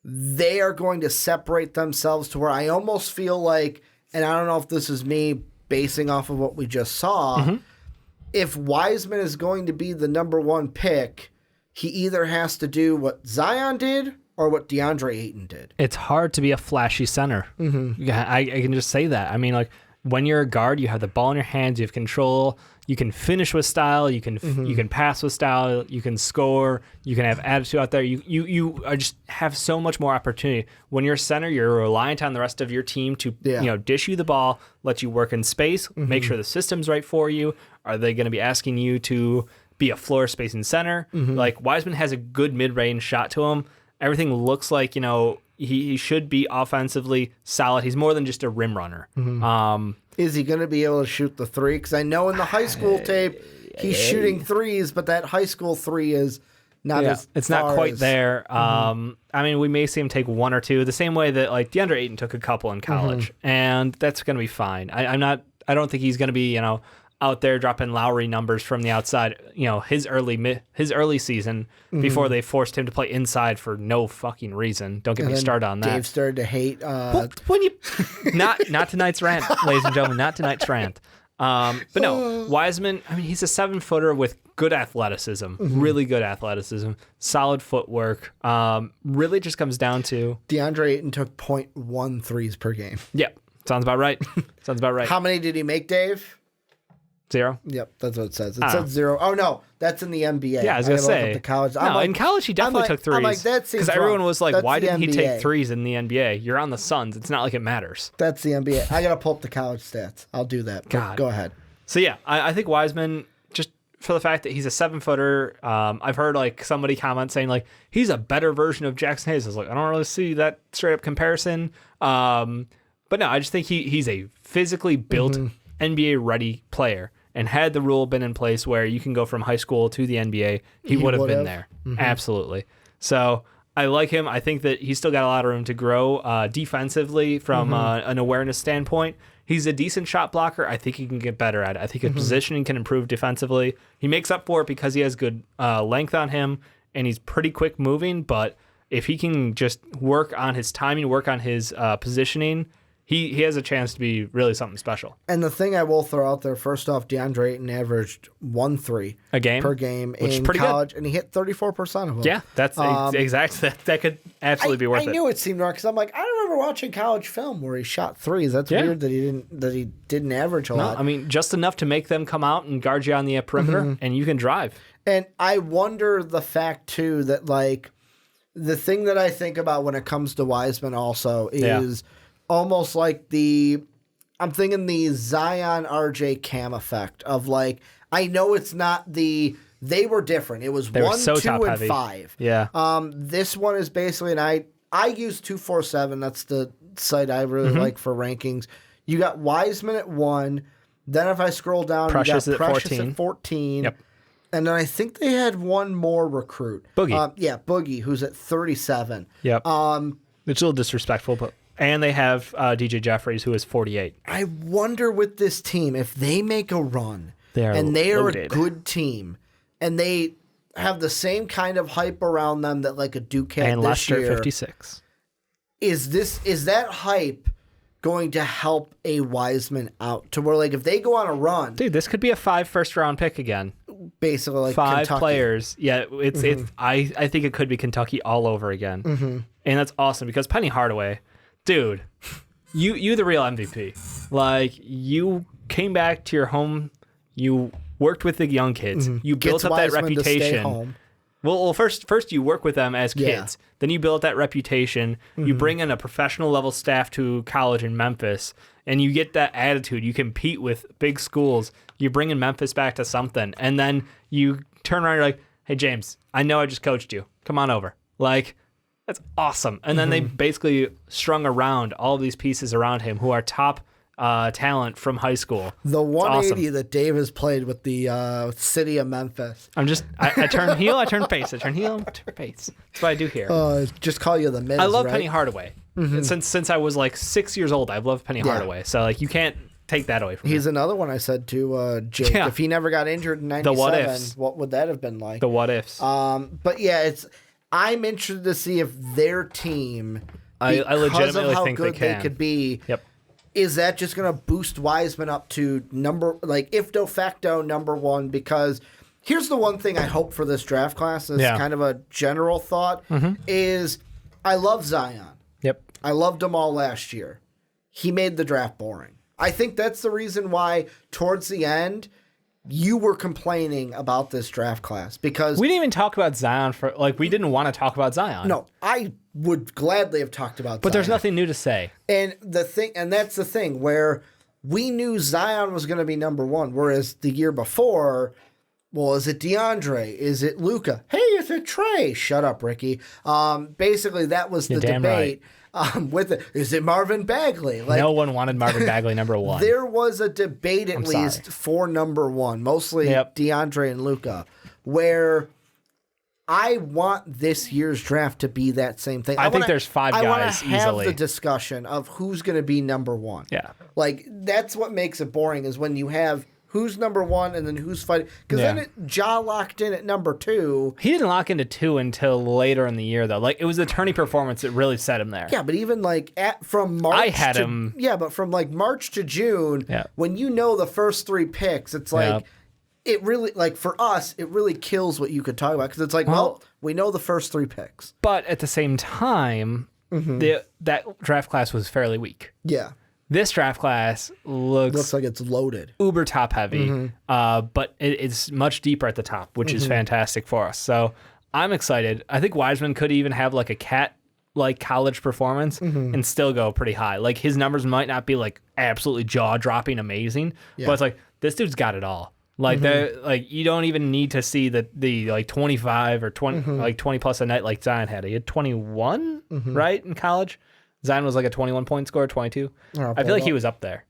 they are going to separate themselves to where I almost feel like, and I don't know if this is me basing off of what we just saw, if Wiseman is going to be the number 1 pick, he either has to do what Zion did or what DeAndre Ayton did. It's hard to be a flashy center. I can just say that. I mean, like, when you're a guard, you have the ball in your hands, you have control, you can finish with style, you can pass with style, you can score, you can have attitude out there. You just have so much more opportunity. When you're a center, you're reliant on the rest of your team to dish you the ball, let you work in space, make sure the system's right for you. Are they going to be asking you to be a floor spacing center? Like, Wiseman has a good mid-range shot to him. Everything looks like, he should be offensively solid. He's more than just a rim runner. Is he going to be able to shoot the 3? Because I know in the high school tape, he's shooting 3s, but that high school 3 is not as it's not quite as, there. I mean, we may see him take 1 or 2, the same way that, like, DeAndre Ayton took a couple in college, and that's going to be fine. I don't think he's going to be, out there dropping Lowry numbers from the outside, his early season before they forced him to play inside for no fucking reason. Don't get me started on that. Dave started to hate. Not tonight's rant, ladies and gentlemen. Not tonight's rant. But no, Wiseman. I mean, he's a 7-footer with good athleticism, really good athleticism, solid footwork. Really, just comes down to DeAndre Ayton took 0.1 threes per game. Yep, sounds about right. Sounds about right. How many did he make, Dave? 0? Yep, that's what it says. It says 0. Oh, no, that's in the NBA. Yeah, I was going to say. College. In college, he definitely took 3s. I'm like, that seems because everyone wrong. was like, That's why the didn't he take NBA. 3s in the NBA? You're on the Suns. It's not like it matters. That's the NBA. I got to pull up the college stats. I'll do that. God. Go ahead. So, yeah, I think Wiseman, just for the fact that he's a 7-footer, I've heard, like, somebody comment saying, like, he's a better version of Jackson Hayes. I was like, I don't really see that straight-up comparison. But no, I just think he's a physically built NBA-ready player. And had the rule been in place where you can go from high school to the NBA, he would have been there. Absolutely. So I like him. I think that he's still got a lot of room to grow defensively from an awareness standpoint. He's a decent shot blocker. I think he can get better at it. I think his positioning can improve defensively. He makes up for it because he has good length on him, and he's pretty quick moving. But if he can just work on his timing, work on his positioning, he has a chance to be really something special. And the thing I will throw out there, first off, DeAndre Ayton averaged 1 3 per game in college, and he hit 34% of them. Yeah, that's exactly that could absolutely be worth it. I knew it seemed wrong because I'm like, I don't remember watching college film where he shot 3s. That's weird that he didn't average a lot. I mean, just enough to make them come out and guard you on the perimeter, and you can drive. And I wonder the fact too that, like, the thing that I think about when it comes to Wiseman also is almost like I'm thinking the Zion RJ Cam effect of, like, I know it's not they were different. It was 1, 2, and 5. Yeah. This one is basically, and I use 247. That's the site I really like for rankings. You got Wiseman at 1. Then if I scroll down, Precious you got Precious at 14. Yep. And then I think they had one more recruit. Boogie. Boogie, who's at 37. Yep. It's a little disrespectful, but... And they have DJ Jeffries, who is 48. I wonder with this team, if they make a run, they are loaded. A good team, and they have the same kind of hype around them that, like, a Duke had and this Lester year. 56. Is that hype going to help a Wiseman out to where, like, if they go on a run, dude, this could be a 5 first-round pick again. Basically, like 5 Kentucky. players. Yeah, it's I think it could be Kentucky all over again, and that's awesome because Penny Hardaway, dude, you the real MVP. Like, you came back to your home, you worked with the young kids, you built up that reputation. Well, first you work with them as kids. Yeah. Then you build that reputation. You bring in a professional level staff to college in Memphis, and you get that attitude. You compete with big schools. You bring in Memphis back to something, and then you turn around and you're like, hey, James, I know I just coached you. Come on over. Like, that's awesome. And then they basically strung around all of these pieces around him who are top talent from high school. The 180 that Dave has played with the city of Memphis. I turn heel, I turn face. I turn heel, I turn face. That's what I do here. Just call you the Miz, I love right? Penny Hardaway. Since I was like 6 years old, I've loved Penny Hardaway. So, like, you can't take that away from me. He's another one I said to Jake. Yeah. If he never got injured in 97, what ifs. What would that have been like? The what ifs. But yeah, I'm interested to see if their team, I legitimately of how think good they could be, Yep. is that just going to boost Wiseman up to if de facto number 1? Because here's the one thing I hope for this draft class, is kind of a general thought, is I love Zion. Yep. I loved him all last year. He made the draft boring. I think that's the reason why towards the end you were complaining about this draft class, because we didn't even talk about Zion we didn't want to talk about Zion. No, I would gladly have talked about Zion. But there's nothing new to say. And that's the thing where we knew Zion was going to be number 1, whereas the year before, well, is it DeAndre? Is it Luka? Hey, is it Trey? Shut up, Ricky. Basically, that was the debate. Right. Is it Marvin Bagley? Like, no one wanted Marvin Bagley number 1. There was a debate at least for number 1, mostly DeAndre and Luka, where I want this year's draft to be that same thing. I think there's 5 guys I want to have easily. the discussion of who's going to be number 1. Yeah. Like, that's what makes it boring, is when you have who's number 1 and then who's fighting. Because then Ja locked in at number 2. He didn't lock into 2 until later in the year, though. Like, it was the turning performance that really set him there. Yeah, but even like from March I had him. Yeah, but from like March to June, when you know the first 3 picks, it's like it really, like, for us, it really kills what you could talk about, because it's like, well, we know the first 3 picks. But at the same time, that draft class was fairly weak. Yeah. This draft class looks like it's loaded. Uber top heavy, but it's much deeper at the top, which is fantastic for us. So I'm excited. I think Wiseman could even have like a cat like college performance and still go pretty high. Like, his numbers might not be like absolutely jaw dropping amazing, but it's like, this dude's got it all. Like, like, you don't even need to see the like 25 or 20 like 20 plus a night like Zion had. He had 21 right in college. Zion was like a 21-point scorer, 22. I feel like he was up there.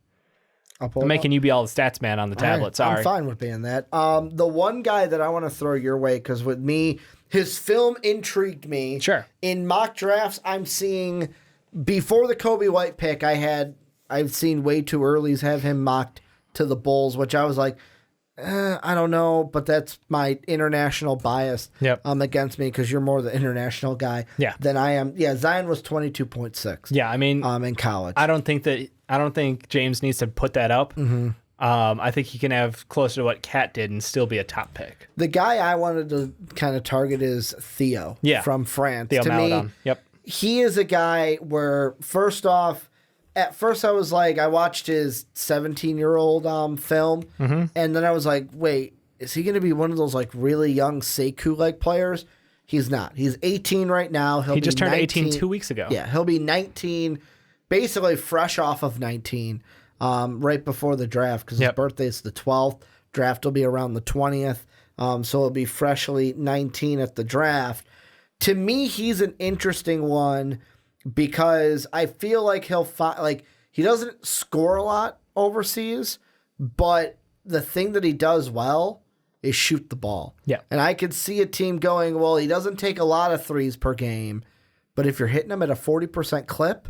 I'm making you be all the stats man on the tablet. Right. Sorry. I'm fine with being that. The one guy that I want to throw your way, because with me, his film intrigued me. Sure. In mock drafts, I'm seeing, before the Kobe White pick, I've seen way too early's have him mocked to the Bulls, which I was like, I don't know, but that's my international bias against me, because you're more the international guy than I am. Yeah, Zion was 22.6. Yeah, I mean, in college. I don't think James needs to put that up. I think he can have closer to what Cat did and still be a top pick. The guy I wanted to kind of target is Theo from France. Theo Maledon. He is a guy where, first off, at first I was like, I watched his 17-year-old film, and then I was like, wait, is he going to be one of those like really young Sekou-like players? He's not. He's 18 right now. He just turned 18 2 weeks ago. Yeah, he'll be 19, basically fresh off of 19, right before the draft, because his birthday's the 12th. Draft will be around the 20th, so he'll be freshly 19 at the draft. To me, he's an interesting one, because I feel like he doesn't score a lot overseas, but the thing that he does well is shoot the ball. Yeah. And I could see a team going, well, he doesn't take a lot of threes per game, but if you're hitting them at a 40% clip,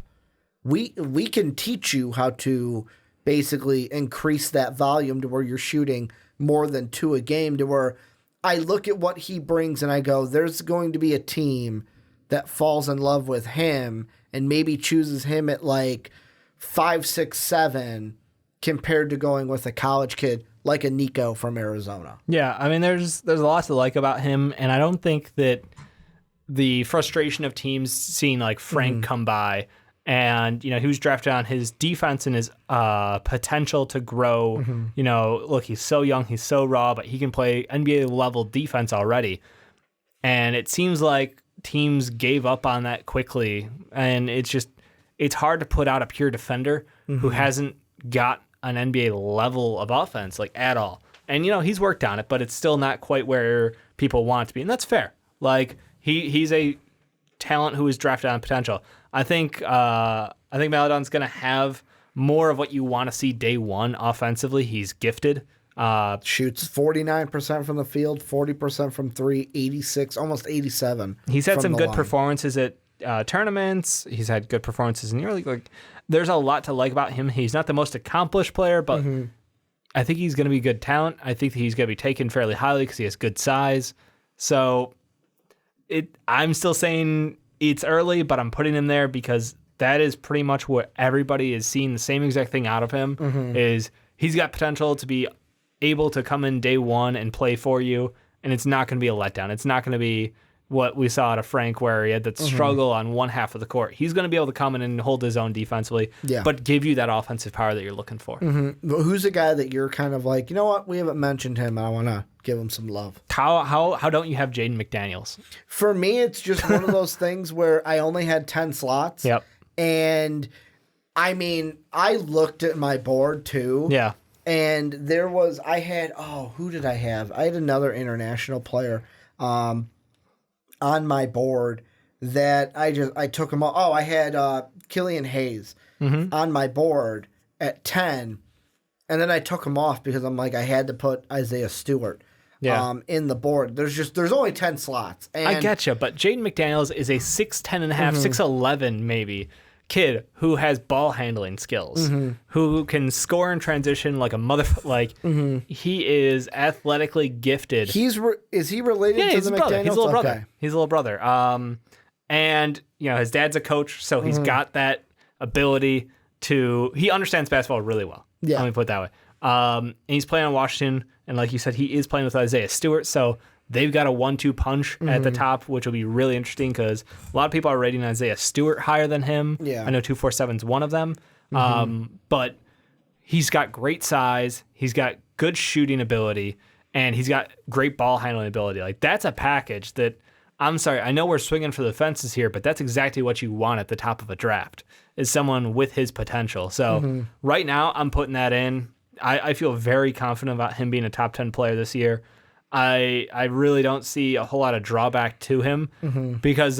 we can teach you how to basically increase that volume to where you're shooting more than 2 a game, to where I look at what he brings and I go, there's going to be a team that falls in love with him and maybe chooses him at like 5, 6, 7 compared to going with a college kid like a Nico from Arizona. Yeah, I mean, there's a lot to like about him, and I don't think that the frustration of teams seeing like Frank come by and, he was drafted on his defense and his potential to grow. Look, he's so young, he's so raw, but he can play NBA level defense already. And it seems like teams gave up on that quickly, and it's hard to put out a pure defender who hasn't got an NBA level of offense like at all. And he's worked on it, but it's still not quite where people want it to be, and that's fair. Like he's a talent who is drafted on potential. I think Maladon's going to have more of what you want to see day one offensively. He's gifted. Shoots 49% from the field, 40% from 3, 86, almost 87. He's had some good performances at tournaments. He's had good performances in EuroLeague. Like, there's a lot to like about him. He's not the most accomplished player, but I think he's going to be good talent. I think he's going to be taken fairly highly because he has good size. So I'm still saying it's early, but I'm putting him there because that is pretty much what everybody is seeing. The same exact thing out of him is he's got potential to be able to come in day one and play for you, and it's not going to be a letdown. It's not going to be what we saw out of Frank where he had that struggle on one half of the court. He's going to be able to come in and hold his own defensively, but give you that offensive power that you're looking for. Who's a guy that you're kind of like, you know what, we haven't mentioned him, and I want to give him some love? How don't you have Jaden McDaniels? For me, it's just one of those things where I only had 10 slots. Yep. And, I mean, I looked at my board, too. Yeah. And who did I have? I had another international player on my board that I took him all. Oh, I had Killian Hayes on my board at 10, and then I took him off because I'm like, I had to put Isaiah Stewart in the board. There's only 10 slots. And I get you, but Jaden McDaniels is a 6'10 and a half, 6'11 maybe kid who has ball handling skills, who can score in transition like a he is athletically gifted. Is he related to the McDaniels? He's a little brother. He's a little brother. And his dad's a coach, so he's got that ability he understands basketball really well. Yeah. Let me put it that way. And he's playing on Washington, and like you said, he is playing with Isaiah Stewart, so they've got a 1-2 punch at the top, which will be really interesting because a lot of people are rating Isaiah Stewart higher than him. Yeah. I know 247 is one of them. But he's got great size, he's got good shooting ability, and he's got great ball handling ability. Like, that's a package that, I'm sorry, I know we're swinging for the fences here, but that's exactly what you want at the top of a draft, is someone with his potential. So right now, I'm putting that in. I feel very confident about him being a top 10 player this year. I really don't see a whole lot of drawback to him because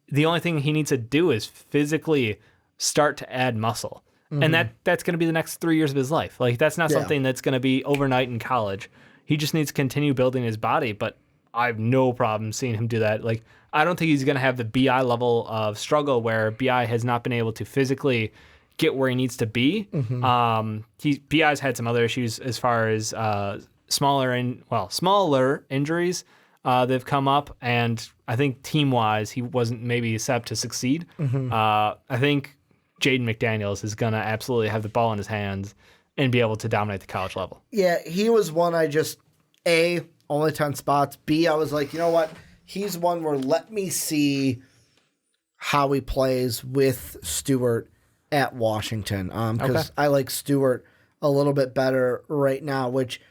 the only thing he needs to do is physically start to add muscle. And that's going to be the next 3 years of his life. Like, that's not something that's going to be overnight in college. He just needs to continue building his body, but I have no problem seeing him do that. Like, I don't think he's going to have the BI level of struggle where BI has not been able to physically get where he needs to be. BI's had some other issues as far as smaller injuries they've come up, and I think team-wise he wasn't maybe set up to succeed. I think Jaden McDaniels is going to absolutely have the ball in his hands and be able to dominate the college level. Yeah, he was one only 10 spots. B, I was like, you know what? He's one where let me see how he plays with Stewart at Washington. Because I like Stewart a little bit better right now, which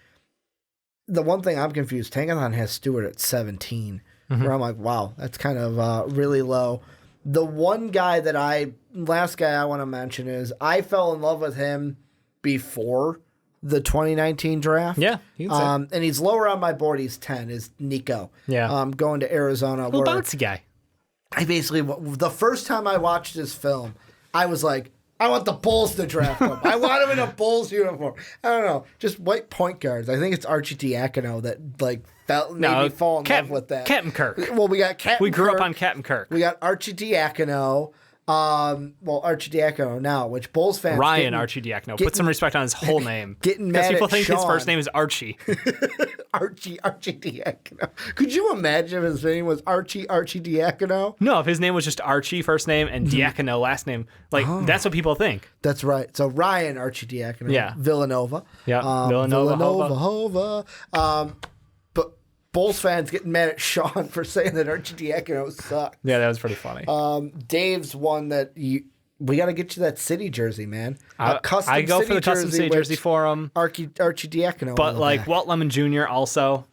the one thing I'm confused, Tankathon has Stewart at 17, where I'm like, wow, that's kind of really low. The one guy last guy I want to mention is I fell in love with him before the 2019 draft. Yeah. And he's lower on my board. He's 10, is Nico. Yeah. Going to Arizona. Little bouncy guy. The first time I watched this film, I was like, I want the Bulls to draft him. I want him in a Bulls uniform. I don't know. Just white point guards. I think it's Archie Diacono that made me fall in love with that. Captain Kirk. Well, we got Captain Kirk. We grew up on Captain Kirk. We got Archie Diacono. Well, Arcidiacono now, which Bulls fans... Ryan Arcidiacono. Put some respect on his whole name. Getting mad at people think Sean. his first name is Archie. Arcidiacono. Could you imagine if his name was Arcidiacono? No, if his name was just Archie first name and Diacono last name, that's what people think. That's right. So Ryan Arcidiacono. Yeah. Villanova. Yeah. Villanova. But Bulls fans getting mad at Sean for saying that Arcidiacono sucked. Yeah, that was pretty funny. Dave's one that we got to get you that city jersey, man. I go for the custom city jersey for him. Arcidiacono. But like Walt Lemon Jr. also,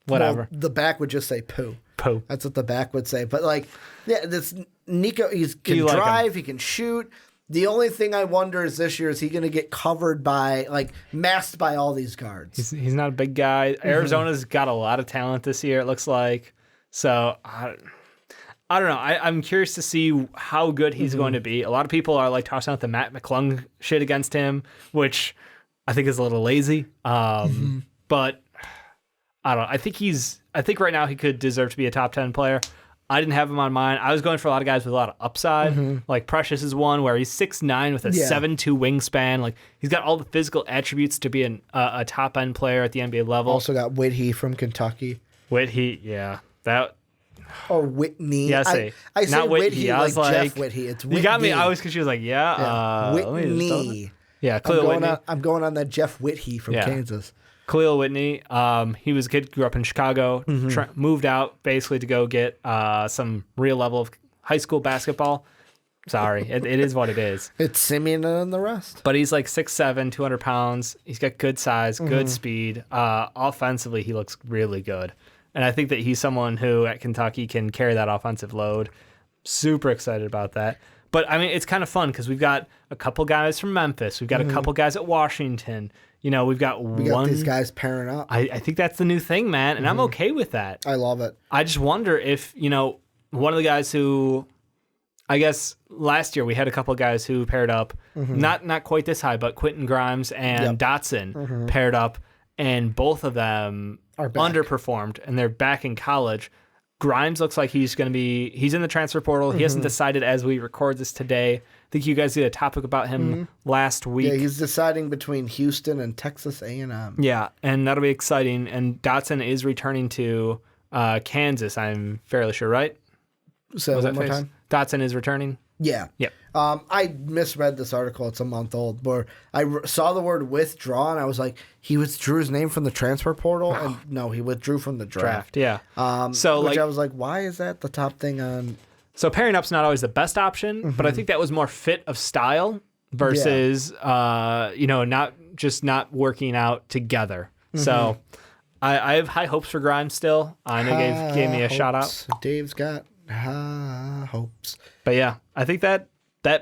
whatever. Well, the back would just say poo. Poo. That's what the back would say. But like, yeah, this Nico, he can drive, he can shoot. The only thing I wonder is this year, is he going to get covered by, like, masked by all these guards? He's not a big guy. Arizona's got a lot of talent this year, it looks like. So, I don't know. I'm curious to see how good he's going to be. A lot of people are, like, tossing out the Matt McClung shit against him, which I think is a little lazy. But, I don't know. I think right now he could deserve to be a top 10 player. I didn't have him on mine. I was going for a lot of guys with a lot of upside. Like Precious is one where he's 6'9" with a 7'2" wingspan. Like he's got all the physical attributes to be a top end player at the NBA level. Also got Whitney from Kentucky. Whitney, yeah, that. Or Whitney. Yeah, I say not Whitney I was like Jeff Whitney. It's Whitney. You got me. I was confused. Like, Whitney. Yeah, Khalil Whitney. I'm going on that Jeff Whitney from Kansas. Khalil Whitney, he was a kid, grew up in Chicago, moved out basically to go get some real level of high school basketball. Sorry, it is what it is. It's Simeon and the rest. But he's like 6'7", 200 pounds. He's got good size, good speed. Offensively, he looks really good. And I think that he's someone who at Kentucky can carry that offensive load. Super excited about that. But, I mean, it's kind of fun because we've got a couple guys from Memphis. We've got a couple guys at Washington. You know, we got these guys pairing up. I think that's the new thing, man, and I'm okay with that. I love it. I just wonder if, one of the guys who, I guess last year we had a couple of guys who paired up, not quite this high, but Quentin Grimes and Dotson paired up, and both of them underperformed, and they're back in college. Grimes looks like he's in the transfer portal. He hasn't decided as we record this today. I think you guys did a topic about him last week. Yeah, he's deciding between Houston and Texas A&M. Yeah, and that'll be exciting. And Dotson is returning to Kansas, I'm fairly sure, right? So one more time. Dotson is returning? Yeah. Yep. I misread this article. It's a month old. Where I saw the word withdraw, and I was like, he withdrew his name from the transfer portal? And no, he withdrew from the draft. Yeah. I was like, why is that the top thing on... So pairing up's not always the best option, but I think that was more fit of style versus, not working out together. So I have high hopes for Grimes still. I know Dave gave me a shout out. Dave's got hopes. But yeah, I think that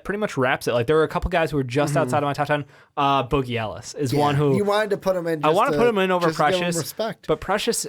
pretty much wraps it. Like there were a couple guys who were just outside of my top 10. Boogie Ellis is one who you wanted to put him in. I want to put him in over Precious. Give him respect. But Precious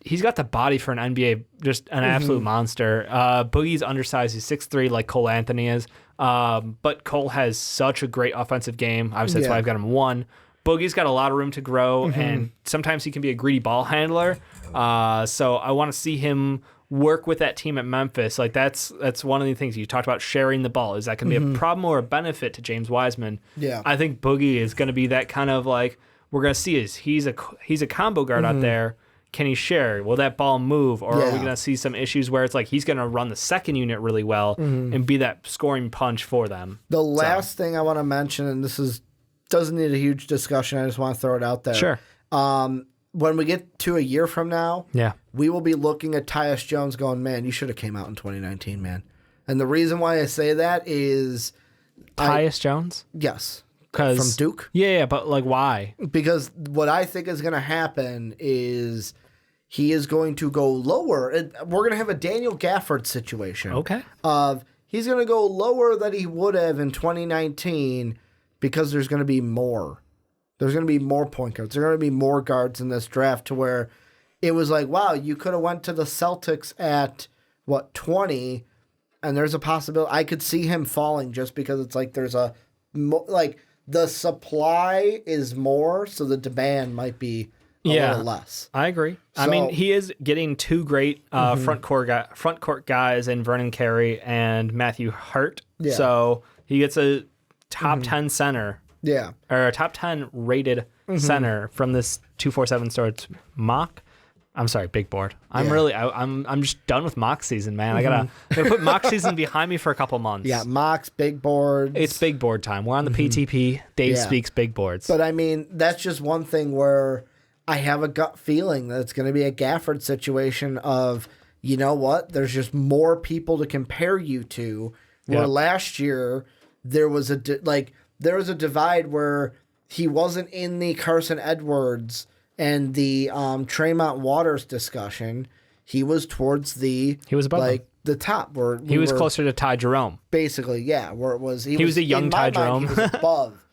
he's got the body for an NBA, just an absolute monster. Boogie's undersized. He's 6'3", like Cole Anthony is. But Cole has such a great offensive game. Obviously, that's why I've got him 1. Boogie's got a lot of room to grow, and sometimes he can be a greedy ball handler. So I want to see him work with that team at Memphis. Like that's one of the things you talked about, sharing the ball. Is that going to be a problem or a benefit to James Wiseman? Yeah, I think Boogie is going to be that kind of like we're going to see he's a combo guard out there. Can he share? Will that ball move, or are we going to see some issues where it's like he's going to run the second unit really well and be that scoring punch for them? The last thing I want to mention, and this doesn't need a huge discussion. I just want to throw it out there. Sure. When we get to a year from now, we will be looking at Tyus Jones going, man, you should have came out in 2019, man. And the reason why I say that is... Tyus Jones? Yes. From Duke? Yeah, but like why? Because what I think is going to happen is he is going to go lower. We're going to have a Daniel Gafford situation. Okay. He's going to go lower than he would have in 2019 because there's going to be more. There's going to be more point guards. There are going to be more guards in this draft to where it was like, wow, you could have went to the Celtics at, 20, and there's a possibility. I could see him falling just because it's like there's the supply is more, so the demand might be a little less. I agree. I mean, he is getting two great front court guys in Vernon Carey and Matthew Hart. Yeah. So he gets a top 10 center. Yeah. Or a top 10 rated center from this 247 starts mock. I'm sorry, big board. I'm just done with mock season, man. I gotta put mock season behind me for a couple months. Yeah, mocks, big boards. It's big board time. We're on the PTP. Dave speaks big boards. But I mean, that's just one thing where I have a gut feeling that it's going to be a Gafford situation of, you know what? There's just more people to compare you to. Where last year there was a divide where he wasn't in the Carson Edwards and the Tremont Waters discussion. He was towards the above the top where he was closer to Ty Jerome. Basically, yeah, where it was he was a young Ty Jerome. He was above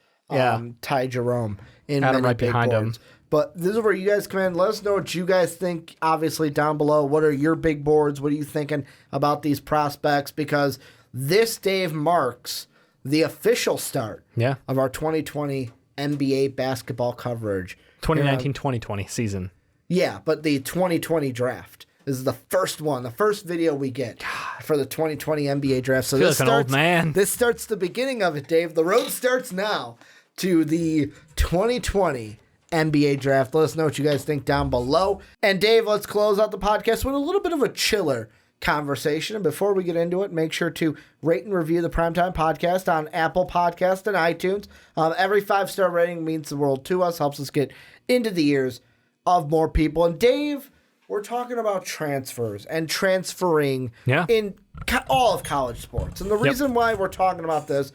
Ty Jerome in Adam right behind him. But this is where you guys come in. Let us know what you guys think, obviously, down below. What are your big boards? What are you thinking about these prospects? Because this, Dave, marks the official start of our 2020 NBA basketball coverage. 2019-2020 season. Yeah, but the 2020 draft. This is the first one, the first video we get for the 2020 NBA draft. So this starts, an old man. This starts the beginning of it, Dave. The road starts now to the 2020 NBA draft. Let us know what you guys think down below. And Dave, let's close out the podcast with a little bit of a chiller conversation. And before we get into it, make sure to rate and review the Primetime Podcast on Apple Podcast and iTunes. Every 5-star rating means the world to us, helps us get into the ears of more people. And Dave, we're talking about transfers and transferring in all of college sports. And the reason why we're talking about this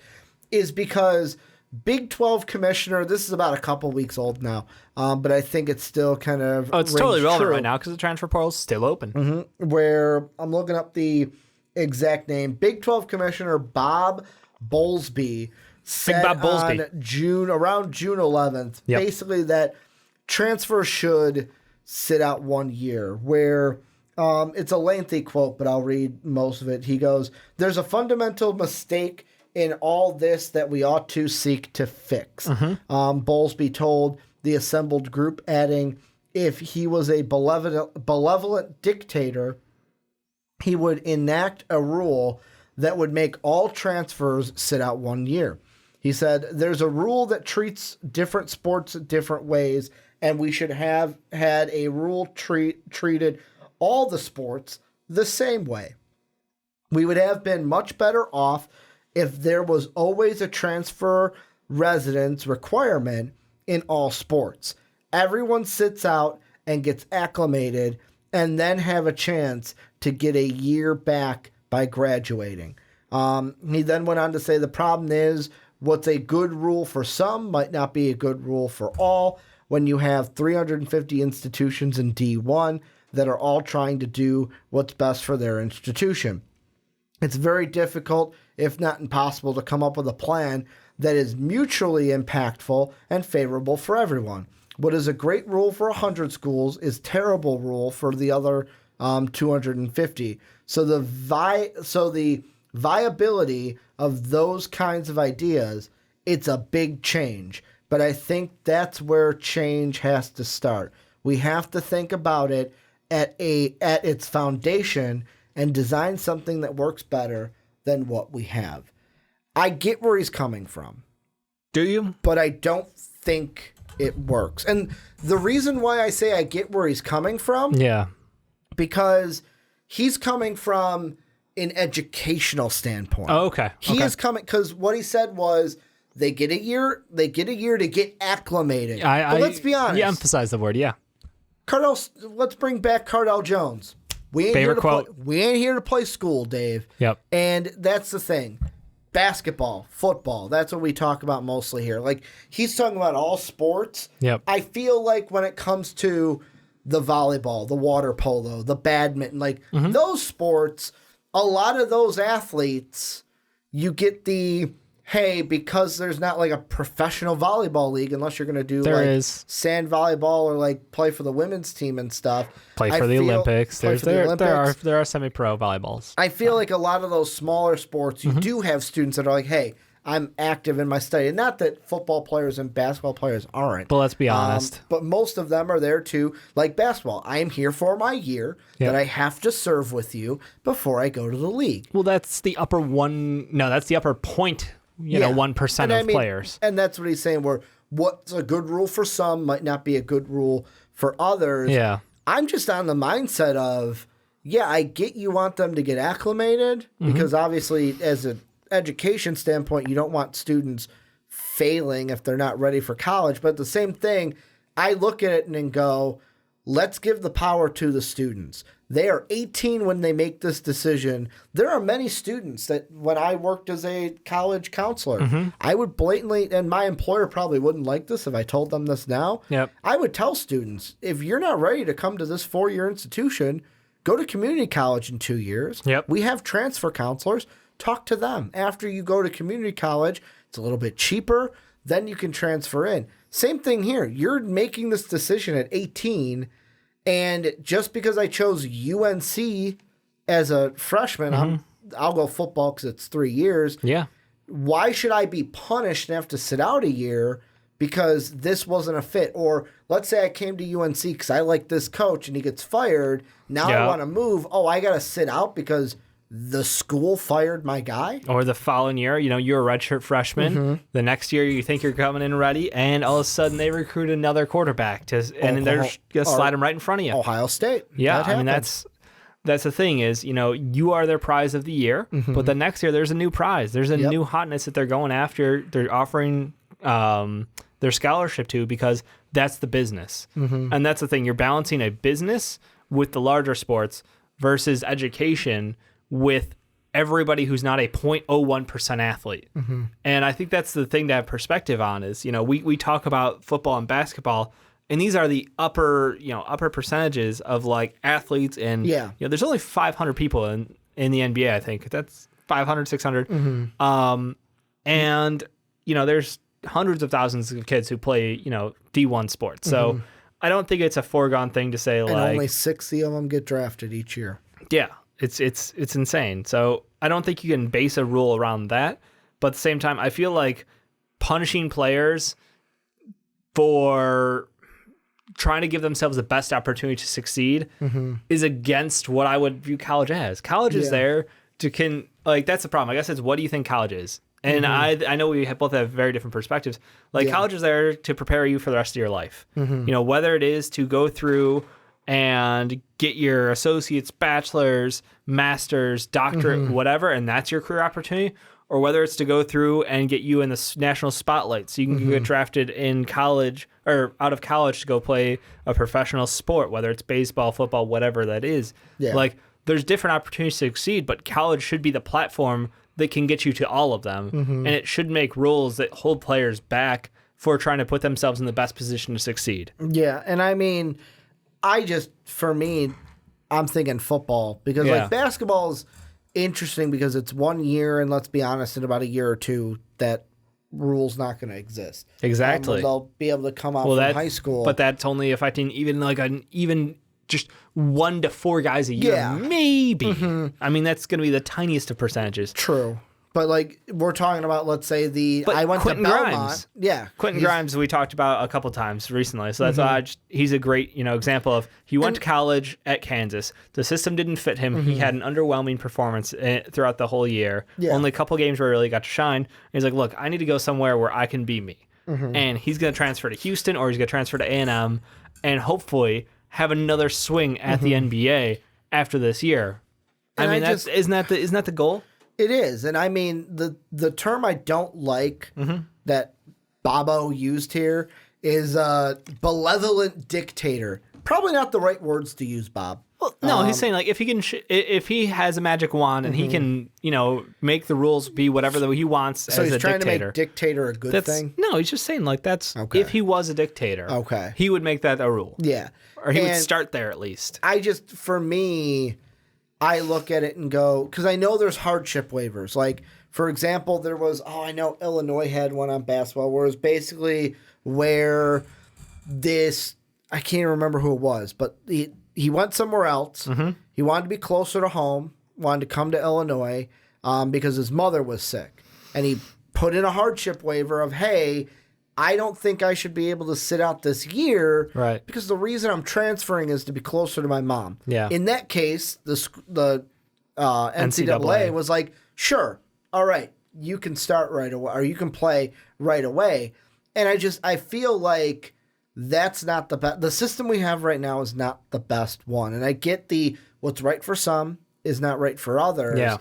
is because Big 12 commissioner, this is about a couple weeks old now, but I think it's still kind of it's totally relevant right now because the transfer portal is still open. Where I'm looking up the exact name. Big 12 commissioner Bob Bowlsby said on around June 11th, basically that transfers should sit out 1 year, where it's a lengthy quote, but I'll read most of it. He goes, "There's a fundamental mistake in all this that we ought to seek to fix." Bowlsby told the assembled group, adding, if he was a benevolent dictator, he would enact a rule that would make all transfers sit out 1 year. He said, there's a rule that treats different sports different ways, and we should have had a rule treated all the sports the same way. We would have been much better off if there was always a transfer residence requirement in all sports. Everyone sits out and gets acclimated and then have a chance to get a year back by graduating. He then went on to say the problem is what's a good rule for some might not be a good rule for all when you have 350 institutions in D1 that are all trying to do what's best for their institution. It's very difficult, if not impossible, to come up with a plan that is mutually impactful and favorable for everyone. What is a great rule for 100 schools is terrible rule for the other 250. So the viability of those kinds of ideas, it's a big change. But I think that's where change has to start. We have to think about it at its foundation and design something that works better than what we have. I get where he's coming from. Do you? But I don't think it works. And the reason why I say I get where he's coming from, because he's coming from an educational standpoint. Oh, okay. He is coming because what he said was they get a year to get acclimated. But let's be honest. You emphasize the word, let's bring back Cardell Jones. We ain't here to play school, Dave. Yep. And that's the thing. Basketball, football, that's what we talk about mostly here. Like, he's talking about all sports. Yep. I feel like when it comes to the volleyball, the water polo, the badminton, like those sports, a lot of those athletes, you get the, hey, because there's not like a professional volleyball league unless you're going to do sand volleyball or like play for the women's team and stuff. Play for the Olympics. There are semi-pro volleyballs. I feel like a lot of those smaller sports, you do have students that are like, hey, I'm active in my study. And not that football players and basketball players aren't. But let's be honest. But most of them are there too. Like basketball, I am here for my year that I have to serve with you before I go to the league. Well, that's the upper one. No, that's the upper point, 1% of players. And that's what he's saying, where what's a good rule for some might not be a good rule for others. Yeah. I'm just on the mindset of, I get you want them to get acclimated because obviously as an education standpoint, you don't want students failing if they're not ready for college. But the same thing, I look at it and go, let's give the power to the students. They are 18 when they make this decision. There are many students that when I worked as a college counselor, I would blatantly, and my employer probably wouldn't like this if I told them this now. I would tell students, if you're not ready to come to this 4-year institution, go to community college in 2 years. We have transfer counselors. Talk to them. After you go to community college, it's a little bit cheaper. Then you can transfer in. Same thing here. You're making this decision at 18, and just because I chose UNC as a freshman, I'll go football because it's 3 years. Why should I be punished and have to sit out a year because this wasn't a fit? Or let's say I came to UNC because I like this coach and he gets fired. Now I want to move. Oh, I got to sit out because the school fired my guy? Or the following year, you're a redshirt freshman. The next year, you think you're coming in ready, and all of a sudden, they recruit another quarterback, and they're going to slide him right in front of you. Ohio State. Yeah, I mean, that's the thing is, you are their prize of the year, but the next year, there's a new prize. There's a new hotness that they're going after. They're offering their scholarship to because that's the business. And that's the thing. You're balancing a business with the larger sports versus education with everybody who's not a 0.01% athlete. And I think that's the thing to have perspective on is, we talk about football and basketball, and these are the upper percentages of like athletes. And, there's only 500 people in the NBA, I think. That's 500, 600. And, there's hundreds of thousands of kids who play, D1 sports. So I don't think it's a foregone thing to say, and like, only 60 of them get drafted each year. Yeah. It's insane. So I don't think you can base a rule around that. But at the same time, I feel like punishing players for trying to give themselves the best opportunity to succeed is against what I would view college as. College is there to that's the problem. I guess it's what do you think college is? And I know we both have very different perspectives. College is there to prepare you for the rest of your life. Whether it is to go through and get your associates, bachelor's, master's, doctorate, whatever, and that's your career opportunity, or whether it's to go through and get you in the national spotlight so you can get drafted in college or out of college to go play a professional sport, whether it's baseball, football, whatever that is. There's different opportunities to succeed, but college should be the platform that can get you to all of them, and it should make rules that hold players back for trying to put themselves in the best position to succeed. Yeah, and I mean, for me, I'm thinking football because basketball is interesting because it's 1 year, and let's be honest, in about a year or two, that rule's not going to exist. Exactly. They'll be able to come out from high school. But that's only affecting even just 1 to 4 guys a year, maybe. I mean, that's going to be the tiniest of percentages. True. But we're talking about, let's say I went Quentin to Belmont. Grimes. Yeah, Quentin Grimes we talked about a couple times recently. So that's why he's a great example of he went to college at Kansas. The system didn't fit him. He had an underwhelming performance throughout the whole year. Only a couple games where he really got to shine. And he's like, look, I need to go somewhere where I can be me. And he's going to transfer to Houston or he's going to transfer to A&M and hopefully have another swing at the NBA after this year. And I mean, isn't that the goal? It is. And I mean, the term I don't like that Bobo used here is benevolent dictator. Probably not the right words to use, Bob. Well, no, he's saying if he can, if he has a magic wand and he can, make the rules be whatever he wants so as a dictator. So he's trying to make dictator a good thing? No, he's just saying if he was a dictator, he would make that a rule. Yeah. Or he would start there at least. For me, I look at it and go, because I know there's hardship waivers. For example, there was, I know Illinois had one on basketball where it was basically where I can't remember who it was, but he went somewhere else. He wanted to be closer to home, wanted to come to Illinois because his mother was sick. And he put in a hardship waiver of, hey, I don't think I should be able to sit out this year, right? Because the reason I'm transferring is to be closer to my mom. Yeah. In that case, the NCAA was like, sure, all right, you can start right away, or you can play right away. And I feel like that's not the best. The system we have right now is not the best one. And I get what's right for some is not right for others. Yeah.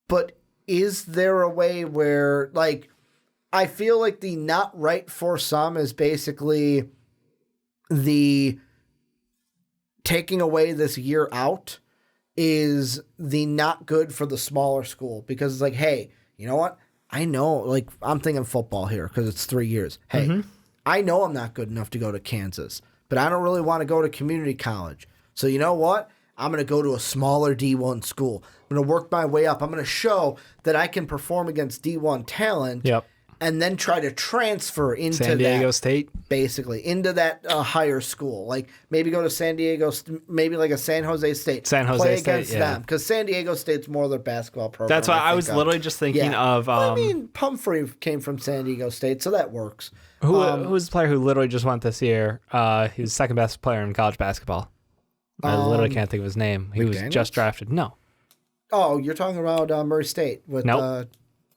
But is there a way where, like, I feel like the not right for some is basically the taking away this year out is the not good for the smaller school, because it's like, hey, you know what? I know, like, I'm thinking football here because it's 3 years. Hey, I know I'm not good enough to go to Kansas, but I don't really want to go to community college. So you know what? I'm going to go to a smaller D1 school. I'm going to work my way up. I'm going to show that I can perform against D1 talent. Yep. And then try to transfer into San Diego State, basically into that higher school. Like maybe go to San Diego, maybe like a San Jose State. Play against them, because San Diego State's more their basketball program. That's why I was literally just thinking of. I mean, Pumphrey came from San Diego State, so that works. Who was the player who literally just went this year? He was the second best player in college basketball. I literally can't think of his name. He was just drafted. No. Oh, you're talking about Murray State with.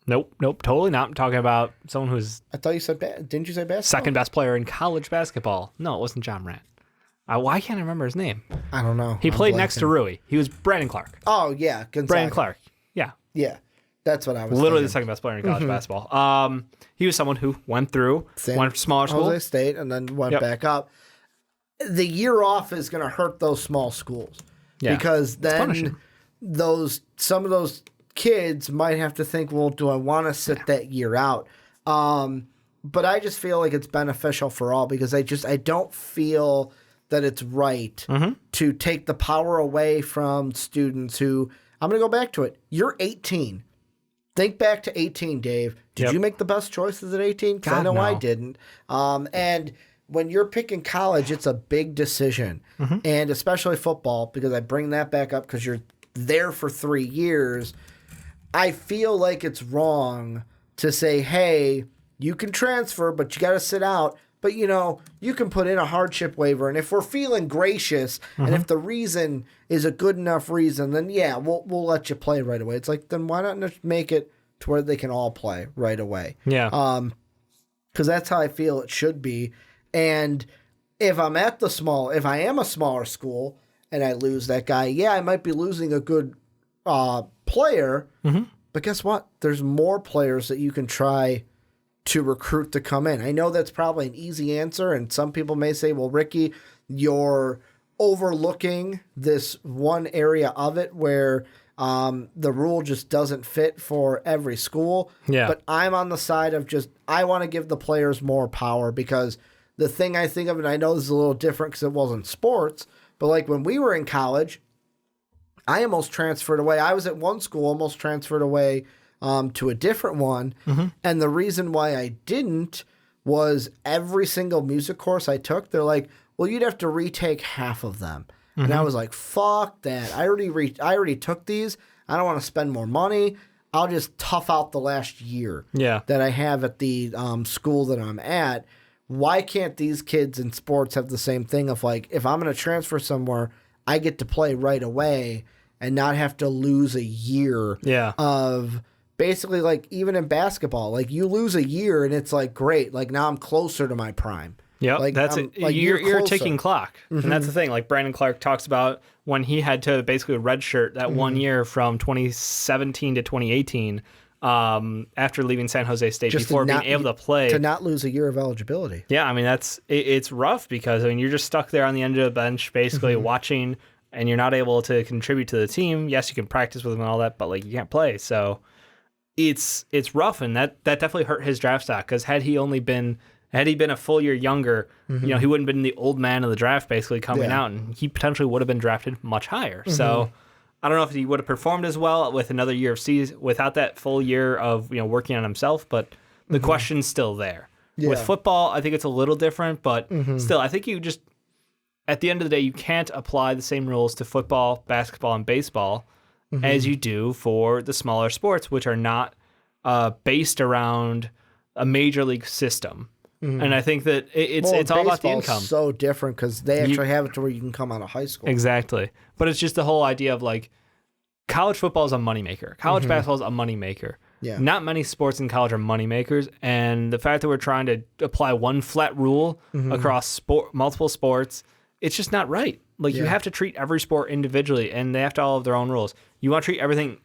Nope, totally not. I'm talking about someone who's... I thought you said... Didn't you say basketball? Second best player in college basketball. No, it wasn't John Morant. Why can't I remember his name? I don't know. He played next to Rui. He was Brandon Clark. Oh, yeah. Gonzaga. Brandon Clark. Yeah. Yeah. That's what I was Literally thinking. the second best player in college basketball. He was someone who went through, went to smaller school. Jose State, and then went back up. The year off is going to hurt those small schools. Yeah. Because then some of those kids might have to think, well, do I want to sit that year out? But I just feel like it's beneficial for all, because I don't feel that it's right to take the power away from students who, I'm going to go back to it. You're 18. Think back to 18, Dave. Did you make the best choices at 18? Because I know I didn't. And when you're picking college, it's a big decision. And especially football, because I bring that back up because you're there for 3 years. I feel like it's wrong to say, hey, you can transfer, but you got to sit out. But, you can put in a hardship waiver. And if we're feeling gracious and if the reason is a good enough reason, then, yeah, we'll let you play right away. It's like, then why not just make it to where they can all play right away? Yeah. Because that's how I feel it should be. And if I am a smaller school and I lose that guy, yeah, I might be losing a good player, but guess what? There's more players that you can try to recruit to come in. I know that's probably an easy answer, and some people may say, well, Ricky, you're overlooking this one area of it where the rule just doesn't fit for every school. Yeah. But I'm on the side of I want to give the players more power, because the thing I think of, and I know this is a little different because it wasn't sports, but like when we were in college, I almost transferred away. I was at one school, almost transferred away to a different one. And the reason why I didn't was every single music course I took, they're like, well, you'd have to retake half of them. And I was like, fuck that. I already took these. I don't want to spend more money. I'll just tough out the last year that I have at the school that I'm at. Why can't these kids in sports have the same thing of like, if I'm going to transfer somewhere, I get to play right away and not have to lose a year of basically, like, even in basketball, like you lose a year and it's like, great, like now I'm closer to my prime. Yeah, like, that's it. Like you're taking clock. And that's the thing. Like Brandon Clark talks about when he had to basically redshirt that 1 year from 2017 to 2018 after leaving San Jose State before being able to play. To not lose a year of eligibility. Yeah, I mean, it's rough because, I mean, you're just stuck there on the end of the bench basically watching, and you're not able to contribute to the team. Yes, you can practice with them and all that, but like you can't play. So it's rough, and that definitely hurt his draft stock, because had he been a full year younger, he wouldn't have been the old man of the draft basically coming out, and he potentially would have been drafted much higher. So I don't know if he would have performed as well with another year of season without that full year of working on himself, but the question's still there. Yeah. With football, I think it's a little different, but still, I think you just, at the end of the day, you can't apply the same rules to football, basketball, and baseball as you do for the smaller sports, which are not based around a major league system. And I think that it's all about the income. So different because they actually have it to where you can come out of high school. Exactly. But it's just the whole idea of like college football is a moneymaker. College basketball is a moneymaker. Yeah. Not many sports in college are moneymakers. And the fact that we're trying to apply one flat rule across multiple sports, it's just not right. Like you have to treat every sport individually and they have to all have their own rules. You want to treat everything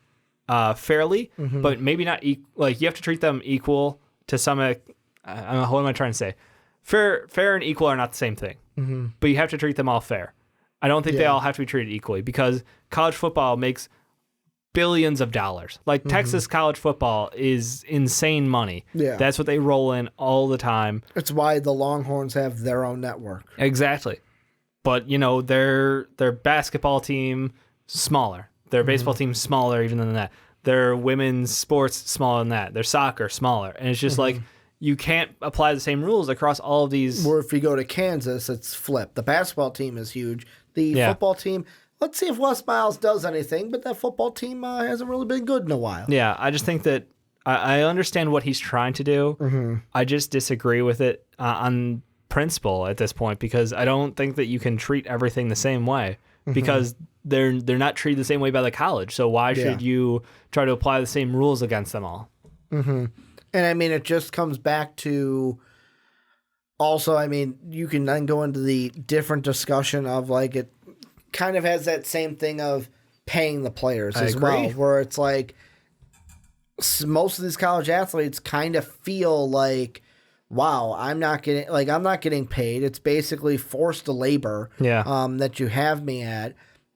fairly, but maybe not like you have to treat them equal to some what am I trying to say? Fair and equal are not the same thing, but you have to treat them all fair. I don't think they all have to be treated equally because college football makes billions of dollars. Like Texas college football is insane money. Yeah. That's what they roll in all the time. It's why the Longhorns have their own network. Exactly. But, their basketball team, smaller. Their baseball team, smaller even than that. Their women's sports, smaller than that. Their soccer, smaller. And it's just like, you can't apply the same rules across all of these. Or if you go to Kansas, it's flipped. The basketball team is huge. The football team, let's see if Wes Miles does anything, but that football team hasn't really been good in a while. Yeah, I just think that I understand what he's trying to do. I just disagree with it on principle at this point because I don't think that you can treat everything the same way because they're not treated the same way by the college. So why should you try to apply the same rules against them all? And I mean, it just comes back to also, I mean, you can then go into the different discussion of like it kind of has that same thing of paying the players as well, where it's like most of these college athletes kind of feel like, wow, I'm not getting paid. It's basically forced labor that you have me at.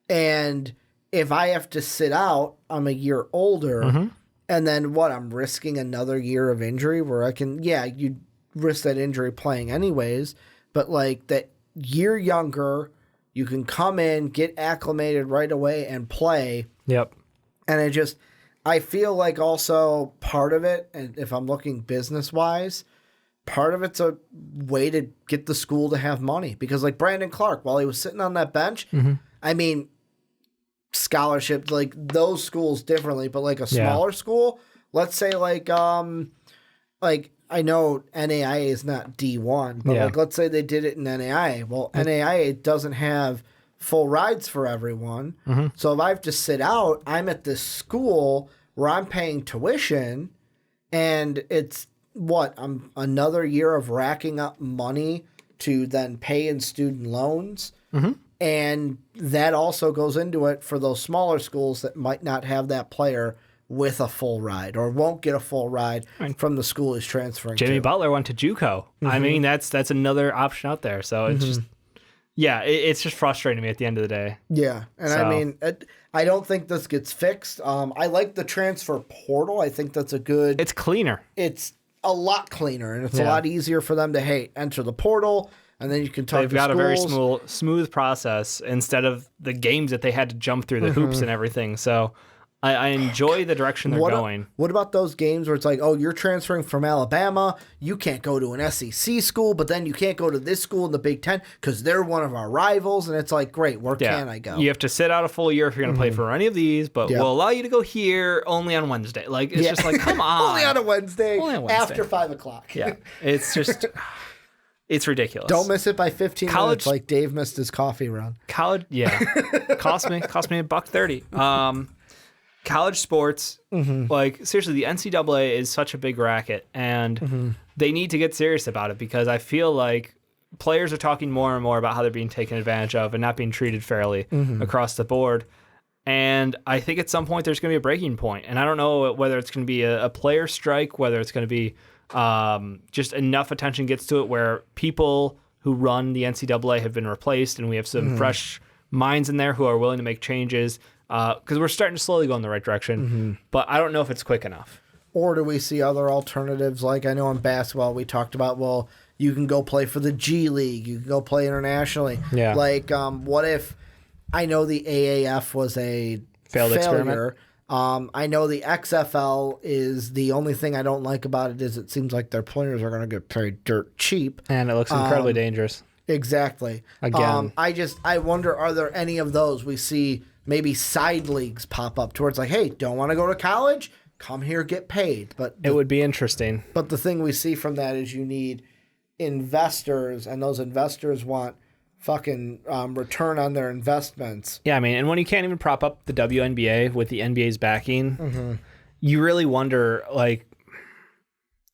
And if I have to sit out, I'm a year older. And then I'm risking another year of injury where I can, you risk that injury playing anyways. But like that year younger, you can come in, get acclimated right away and play. Yep. And I feel like also part of it, and if I'm looking business wise, part of it's a way to get the school to have money. Because like Brandon Clark, while he was sitting on that bench, I mean, scholarships, like those schools differently, but like a smaller school, let's say like I know NAIA is not D1, but like let's say they did it in NAIA. Well, NAIA doesn't have full rides for everyone. So if I have to sit out, I'm at this school where I'm paying tuition and it's I'm another year of racking up money to then pay in student loans. And that also goes into it for those smaller schools that might not have that player with a full ride or won't get a full ride from the school he's transferring Jimmy to. Butler went to JUCO. I mean, that's another option out there. So it's just, it's just frustrating me at the end of the day. Yeah. And I mean, I don't think this gets fixed. I like the transfer portal. I think that's It's cleaner. It's a lot cleaner and it's a lot easier for them to, enter the portal. And then you can talk to schools. They've got a very smooth process instead of the games that they had to jump through the hoops and everything. So I enjoy the direction they're going. What about those games where it's like, oh, you're transferring from Alabama, you can't go to an SEC school, but then you can't go to this school in the Big Ten because they're one of our rivals. And it's like, great, where can I go? You have to sit out a full year if you're going to play for any of these, but we'll allow you to go here only on Wednesday. Like, it's just like, come on. Only on a Wednesday after 5 o'clock. Yeah, it's just... It's ridiculous. Don't miss it by 15 minutes like Dave missed his coffee run. Cost me $1.30. College sports, like seriously, the NCAA is such a big racket, and they need to get serious about it because I feel like players are talking more and more about how they're being taken advantage of and not being treated fairly across the board. And I think at some point there's going to be a breaking point, and I don't know whether it's going to be a player strike, whether it's going to be just enough attention gets to it where people who run the NCAA have been replaced and we have some fresh minds in there who are willing to make changes because we're starting to slowly go in the right direction, but I don't know if it's quick enough. Or do we see other alternatives? Like I know in basketball we talked about, well, you can go play for the G League, you can go play internationally. Yeah. Like what if, I know the AAF was a failure. Experiment. I know the XFL is the only thing I don't like about it is it seems like their players are going to get paid dirt cheap. And it looks incredibly dangerous. Exactly. Again. I wonder, are there any of those we see maybe side leagues pop up towards like, hey, don't want to go to college? come here, get paid. But it would be interesting. But the thing we see from that is you need investors, and those investors want fucking return on their investments. Yeah, I mean, and when you can't even prop up the WNBA with the NBA's backing, you really wonder, like,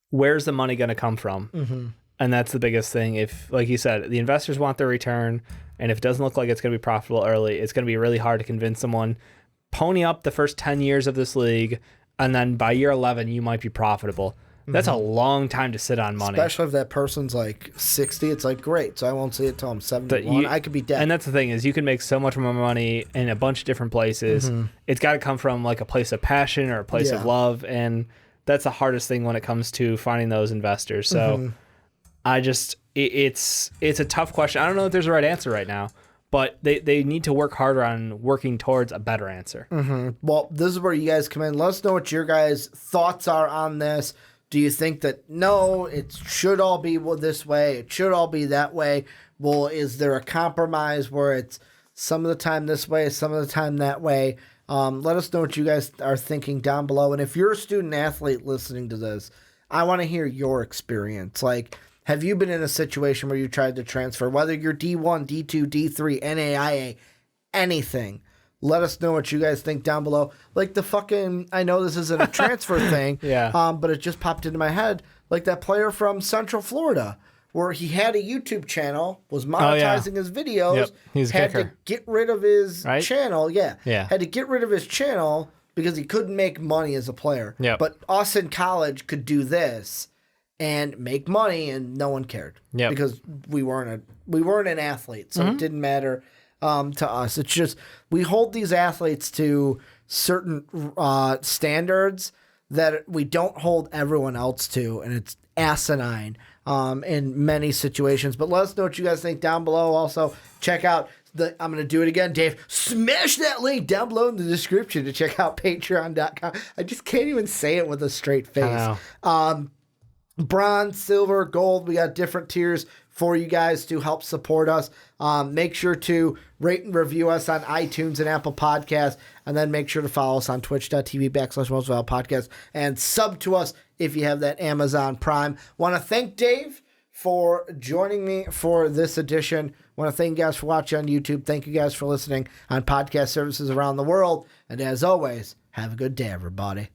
where's the money going to come from? And that's the biggest thing. If, like you said, the investors want their return, and if it doesn't look like it's going to be profitable early, it's going to be really hard to convince someone, pony up the first 10 years of this league, and then by year 11, you might be profitable. That's a long time to sit on money. Especially if that person's like 60, it's like, great, so I won't see it till I'm 71. I could be dead. And that's the thing, is you can make so much more money in a bunch of different places. It's got to come from like a place of passion or a place of love, and that's the hardest thing when it comes to finding those investors. So it's a tough question. I don't know if there's a right answer right now, but they need to work harder on working towards a better answer. Well, this is where you guys come in. Let us know what your guys' thoughts are on this. Do you think that, no, it should all be this way, it should all be that way? Well, is there a compromise where it's some of the time this way, some of the time that way? Let us know what you guys are thinking down below. And if you're a student athlete listening to this, I want to hear your experience. Like, have you been in a situation where you tried to transfer, whether you're D1, D2, D3, NAIA, anything? Let us know what you guys think down below. Like the fucking, I know this isn't a transfer thing, but it just popped into my head. Like that player from Central Florida, where he had a YouTube channel, was monetizing his videos, had to get rid of his channel. Had to get rid of his channel because he couldn't make money as a player. But us in college could do this and make money, and no one cared because we weren't an athlete, so it didn't matter. To us, it's just we hold these athletes to certain standards that we don't hold everyone else to, and it's asinine in many situations. But let us know what you guys think down below. Also, check out I'm going to do it again, Dave. Smash that link down below in the description to check out patreon.com. I just can't even say it with a straight face. Bronze, silver, gold. We got different tiers for you guys to help support us. Make sure to rate and review us on iTunes and Apple Podcasts, and then make sure to follow us on twitch.tv/mostvaluable podcast and sub to us if you have that Amazon Prime. Want to thank Dave for joining me for this edition. Want to thank you guys for watching on YouTube. Thank you guys for listening on podcast services around the world. And as always, have a good day, everybody.